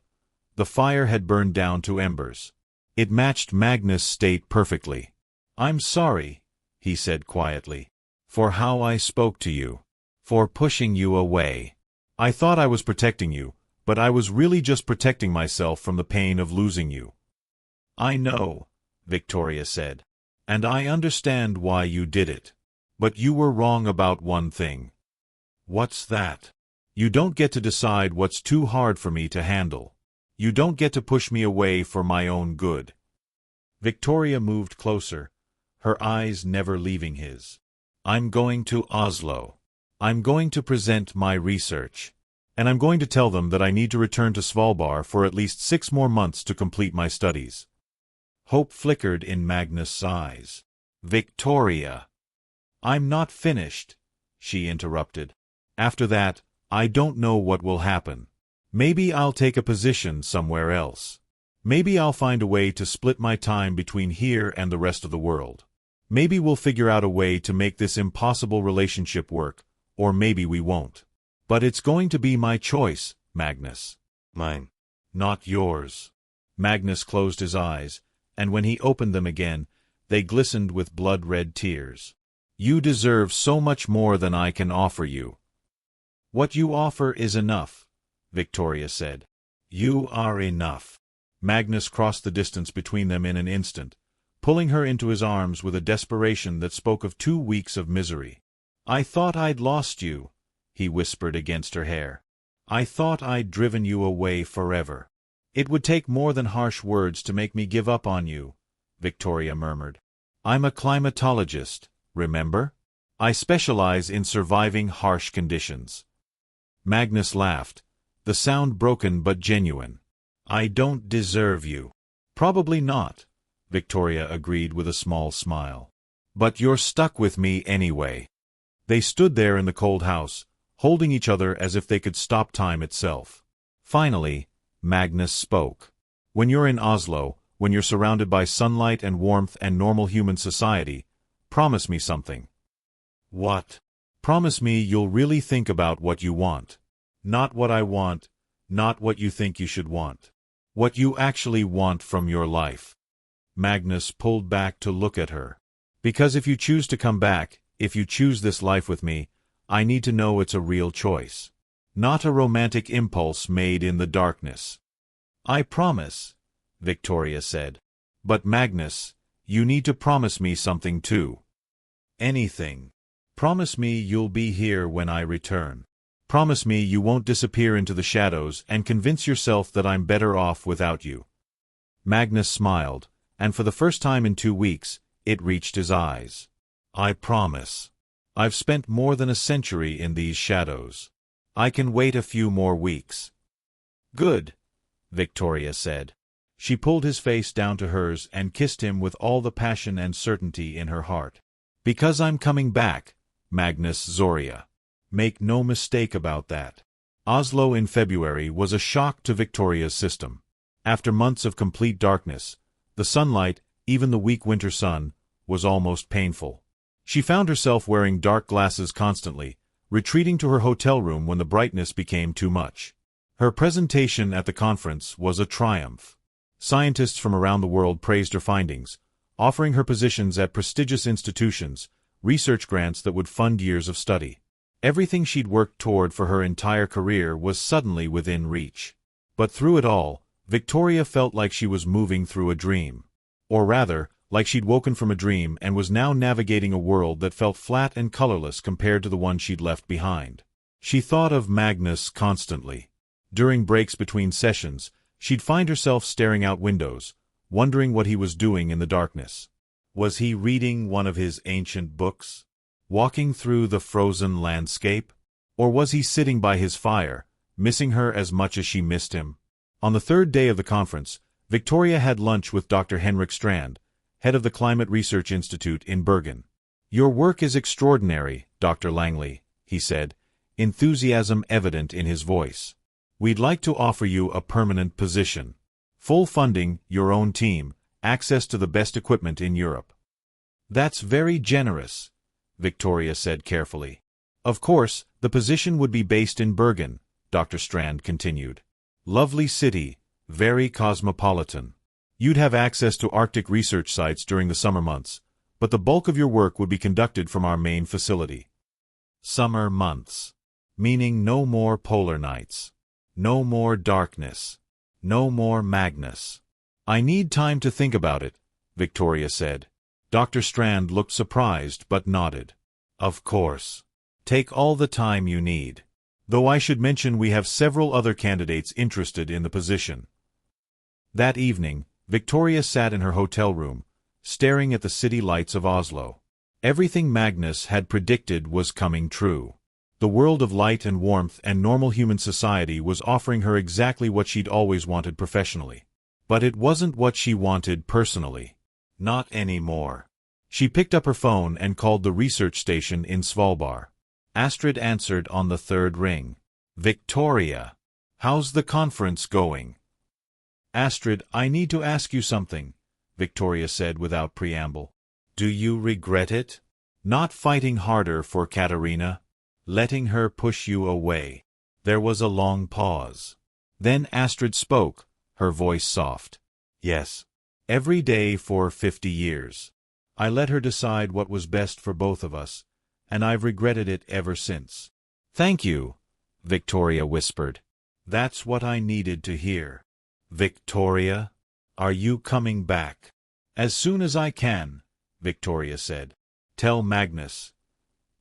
The fire had burned down to embers. It matched Magnus' state perfectly. "I'm sorry," he said quietly, "for how I spoke to you. For pushing you away. I thought I was protecting you, but I was really just protecting myself from the pain of losing you." "I know," Victoria said. "And I understand why you did it. But you were wrong about one thing." "What's that?" "You don't get to decide what's too hard for me to handle. You don't get to push me away for my own good." Victoria moved closer, her eyes never leaving his. "I'm going to Oslo. I'm going to present my research. And I'm going to tell them that I need to return to Svalbard for at least 6 more months to complete my studies." Hope flickered in Magnus' eyes. "Victoria." "I'm not finished," she interrupted. "After that, I don't know what will happen. Maybe I'll take a position somewhere else. Maybe I'll find a way to split my time between here and the rest of the world. Maybe we'll figure out a way to make this impossible relationship work, or maybe we won't. But it's going to be my choice, Magnus." "Mine, not yours." Magnus closed his eyes, and when he opened them again, they glistened with blood-red tears. "You deserve so much more than I can offer you." "What you offer is enough," Victoria said. "You are enough." Magnus crossed the distance between them in an instant, pulling her into his arms with a desperation that spoke of 2 weeks of misery. "I thought I'd lost you," he whispered against her hair. "I thought I'd driven you away forever." "It would take more than harsh words to make me give up on you," Victoria murmured. "I'm a climatologist, remember? I specialize in surviving harsh conditions." Magnus laughed, the sound broken but genuine. "I don't deserve you." "Probably not," Victoria agreed with a small smile. "But you're stuck with me anyway." They stood there in the cold house, holding each other as if they could stop time itself. Finally, Magnus spoke. "When you're in Oslo, when you're surrounded by sunlight and warmth and normal human society, promise me something." "What?" "Promise me you'll really think about what you want. Not what I want, not what you think you should want. What you actually want from your life." Magnus pulled back to look at her. "Because if you choose to come back, if you choose this life with me, I need to know it's a real choice. Not a romantic impulse made in the darkness." "I promise," Victoria said. "But Magnus, you need to promise me something too." "Anything. Promise me you'll be here when I return. Promise me you won't disappear into the shadows and convince yourself that I'm better off without you." Magnus smiled, and for the first time in 2 weeks, it reached his eyes. "I promise. I've spent more than a century in these shadows. I can wait a few more weeks." "Good," Victoria said. She pulled his face down to hers and kissed him with all the passion and certainty in her heart. "Because I'm coming back, Magnus Zorya. Make no mistake about that." Oslo in February was a shock to Victoria's system. After months of complete darkness, the sunlight, even the weak winter sun, was almost painful. She found herself wearing dark glasses constantly, retreating to her hotel room when the brightness became too much. Her presentation at the conference was a triumph. Scientists from around the world praised her findings, offering her positions at prestigious institutions, research grants that would fund years of study. Everything she'd worked toward for her entire career was suddenly within reach. But through it all, Victoria felt like she was moving through a dream. Or rather, like she'd woken from a dream and was now navigating a world that felt flat and colorless compared to the one she'd left behind. She thought of Magnus constantly. During breaks between sessions, she'd find herself staring out windows, wondering what he was doing in the darkness. Was he reading one of his ancient books? Walking through the frozen landscape? Or was he sitting by his fire, missing her as much as she missed him? On the third day of the conference, Victoria had lunch with Dr. Henrik Strand, head of the Climate Research Institute in Bergen. "Your work is extraordinary, Dr. Langley," he said, enthusiasm evident in his voice. "We'd like to offer you a permanent position. Full funding, your own team, access to the best equipment in Europe." "That's very generous," Victoria said carefully. "Of course, the position would be based in Bergen," Dr. Strand continued. "Lovely city, very cosmopolitan. You'd have access to Arctic research sites during the summer months, but the bulk of your work would be conducted from our main facility." Summer months. Meaning no more polar nights. No more darkness. No more Magnus. "I need time to think about it," Victoria said. Dr. Strand looked surprised but nodded. "Of course. Take all the time you need. Though I should mention we have several other candidates interested in the position." That evening, Victoria sat in her hotel room, staring at the city lights of Oslo. Everything Magnus had predicted was coming true. The world of light and warmth and normal human society was offering her exactly what she'd always wanted professionally. But it wasn't what she wanted personally. Not anymore. She picked up her phone and called the research station in Svalbard. Astrid answered on the third ring. "Victoria, how's the conference going?" "Astrid, I need to ask you something," Victoria said without preamble. "Do you regret it? Not fighting harder for Katarina? Letting her push you away?" There was a long pause. Then Astrid spoke, her voice soft. "Yes. Every day for 50 years. I let her decide what was best for both of us, and I've regretted it ever since." "Thank you," Victoria whispered. "That's what I needed to hear." "Victoria, are you coming back?" "As soon as I can," Victoria said. "Tell Magnus.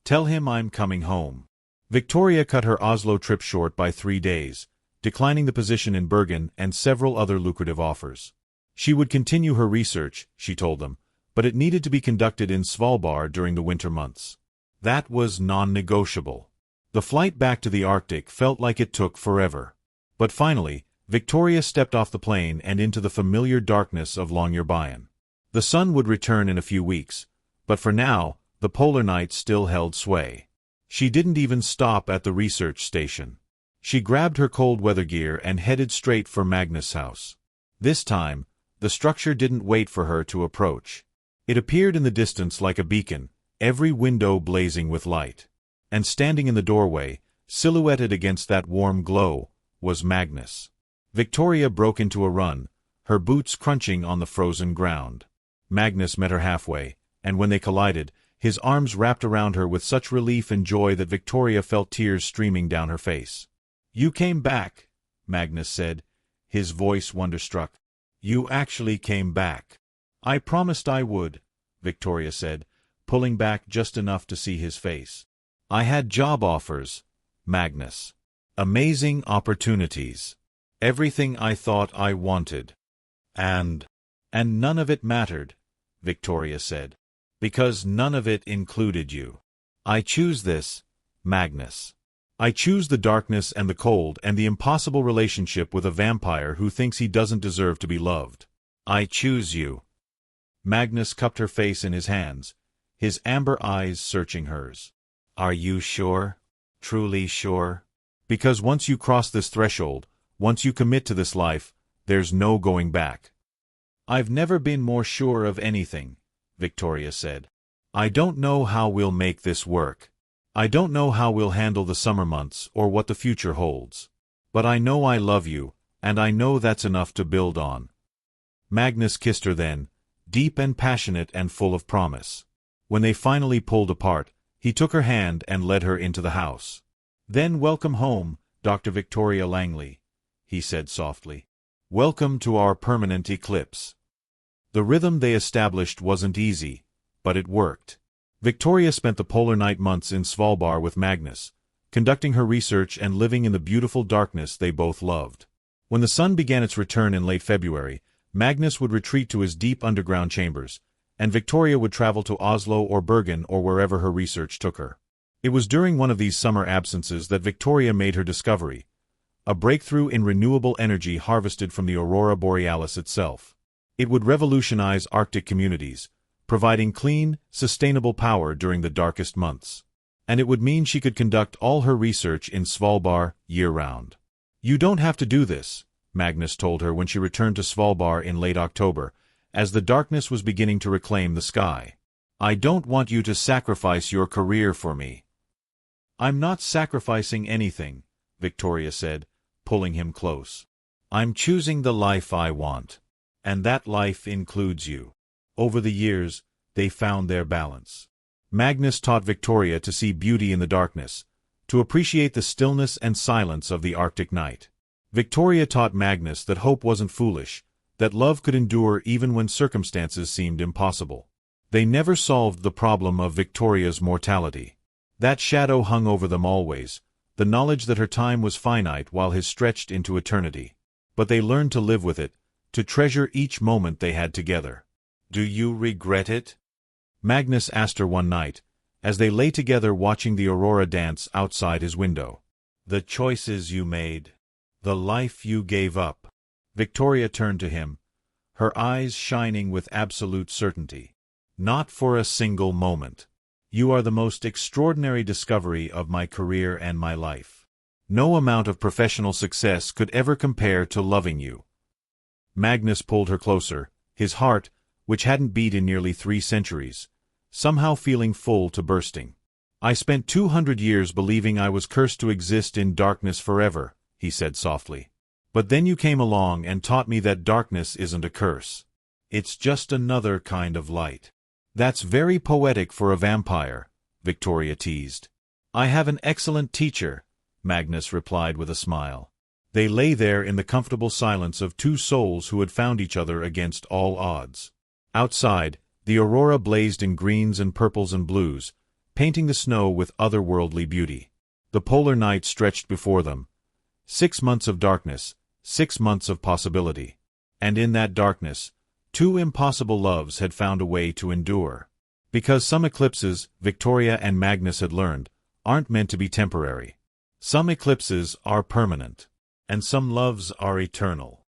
Tell him I'm coming home." Victoria cut her Oslo trip short by 3 days, declining the position in Bergen and several other lucrative offers. She would continue her research, she told them, but it needed to be conducted in Svalbard during the winter months. That was non-negotiable. The flight back to the Arctic felt like it took forever. But finally, Victoria stepped off the plane and into the familiar darkness of Longyearbyen. The sun would return in a few weeks, but for now, the polar night still held sway. She didn't even stop at the research station. She grabbed her cold weather gear and headed straight for Magnus' house. This time, the structure didn't wait for her to approach. It appeared in the distance like a beacon, every window blazing with light. And standing in the doorway, silhouetted against that warm glow, was Magnus. Victoria broke into a run, her boots crunching on the frozen ground. Magnus met her halfway, and when they collided, his arms wrapped around her with such relief and joy that Victoria felt tears streaming down her face. "You came back," Magnus said, his voice wonderstruck. "You actually came back." "I promised I would," Victoria said, pulling back just enough to see his face. "I had job offers, Magnus. Amazing opportunities. Everything I thought I wanted. And none of it mattered," Victoria said. "Because none of it included you. I choose this, Magnus. I choose the darkness and the cold and the impossible relationship with a vampire who thinks he doesn't deserve to be loved. I choose you." Magnus cupped her face in his hands, his amber eyes searching hers. "Are you sure? Truly sure? Because once you cross this threshold, once you commit to this life, there's no going back." "I've never been more sure of anything," Victoria said. "I don't know how we'll make this work. I don't know how we'll handle the summer months or what the future holds. But I know I love you, and I know that's enough to build on." Magnus kissed her then, deep and passionate and full of promise. When they finally pulled apart, he took her hand and led her into the house. "Then welcome home, Dr. Victoria Langley," he said softly. "Welcome to our permanent eclipse." The rhythm they established wasn't easy, but it worked. Victoria spent the polar night months in Svalbard with Magnus, conducting her research and living in the beautiful darkness they both loved. When the sun began its return in late February, Magnus would retreat to his deep underground chambers, and Victoria would travel to Oslo or Bergen or wherever her research took her. It was during one of these summer absences that Victoria made her discovery, a breakthrough in renewable energy harvested from the aurora borealis itself. It would revolutionize Arctic communities, providing clean, sustainable power during the darkest months. And it would mean she could conduct all her research in Svalbard year-round. "You don't have to do this," Magnus told her when she returned to Svalbard in late October, as the darkness was beginning to reclaim the sky. "I don't want you to sacrifice your career for me." "I'm not sacrificing anything," Victoria said, pulling him close. "I'm choosing the life I want. And that life includes you." Over the years, they found their balance. Magnus taught Victoria to see beauty in the darkness, to appreciate the stillness and silence of the Arctic night. Victoria taught Magnus that hope wasn't foolish, that love could endure even when circumstances seemed impossible. They never solved the problem of Victoria's mortality. That shadow hung over them always, the knowledge that her time was finite while his stretched into eternity. But they learned to live with it, to treasure each moment they had together. "Do you regret it?" Magnus asked her one night, as they lay together watching the aurora dance outside his window. "The choices you made, the life you gave up." Victoria turned to him, her eyes shining with absolute certainty. "Not for a single moment. You are the most extraordinary discovery of my career and my life. No amount of professional success could ever compare to loving you." Magnus pulled her closer, his heart, which hadn't beat in nearly 3 centuries, somehow feeling full to bursting. "I spent 200 years believing I was cursed to exist in darkness forever," he said softly. "But then you came along and taught me that darkness isn't a curse. It's just another kind of light." "That's very poetic for a vampire," Victoria teased. "I have an excellent teacher," Magnus replied with a smile. They lay there in the comfortable silence of two souls who had found each other against all odds. Outside, the aurora blazed in greens and purples and blues, painting the snow with otherworldly beauty. The polar night stretched before them. 6 months of darkness, 6 months of possibility. And in that darkness, 2 impossible loves had found a way to endure. Because some eclipses, Victoria and Magnus had learned, aren't meant to be temporary. Some eclipses are permanent. And some loves are eternal.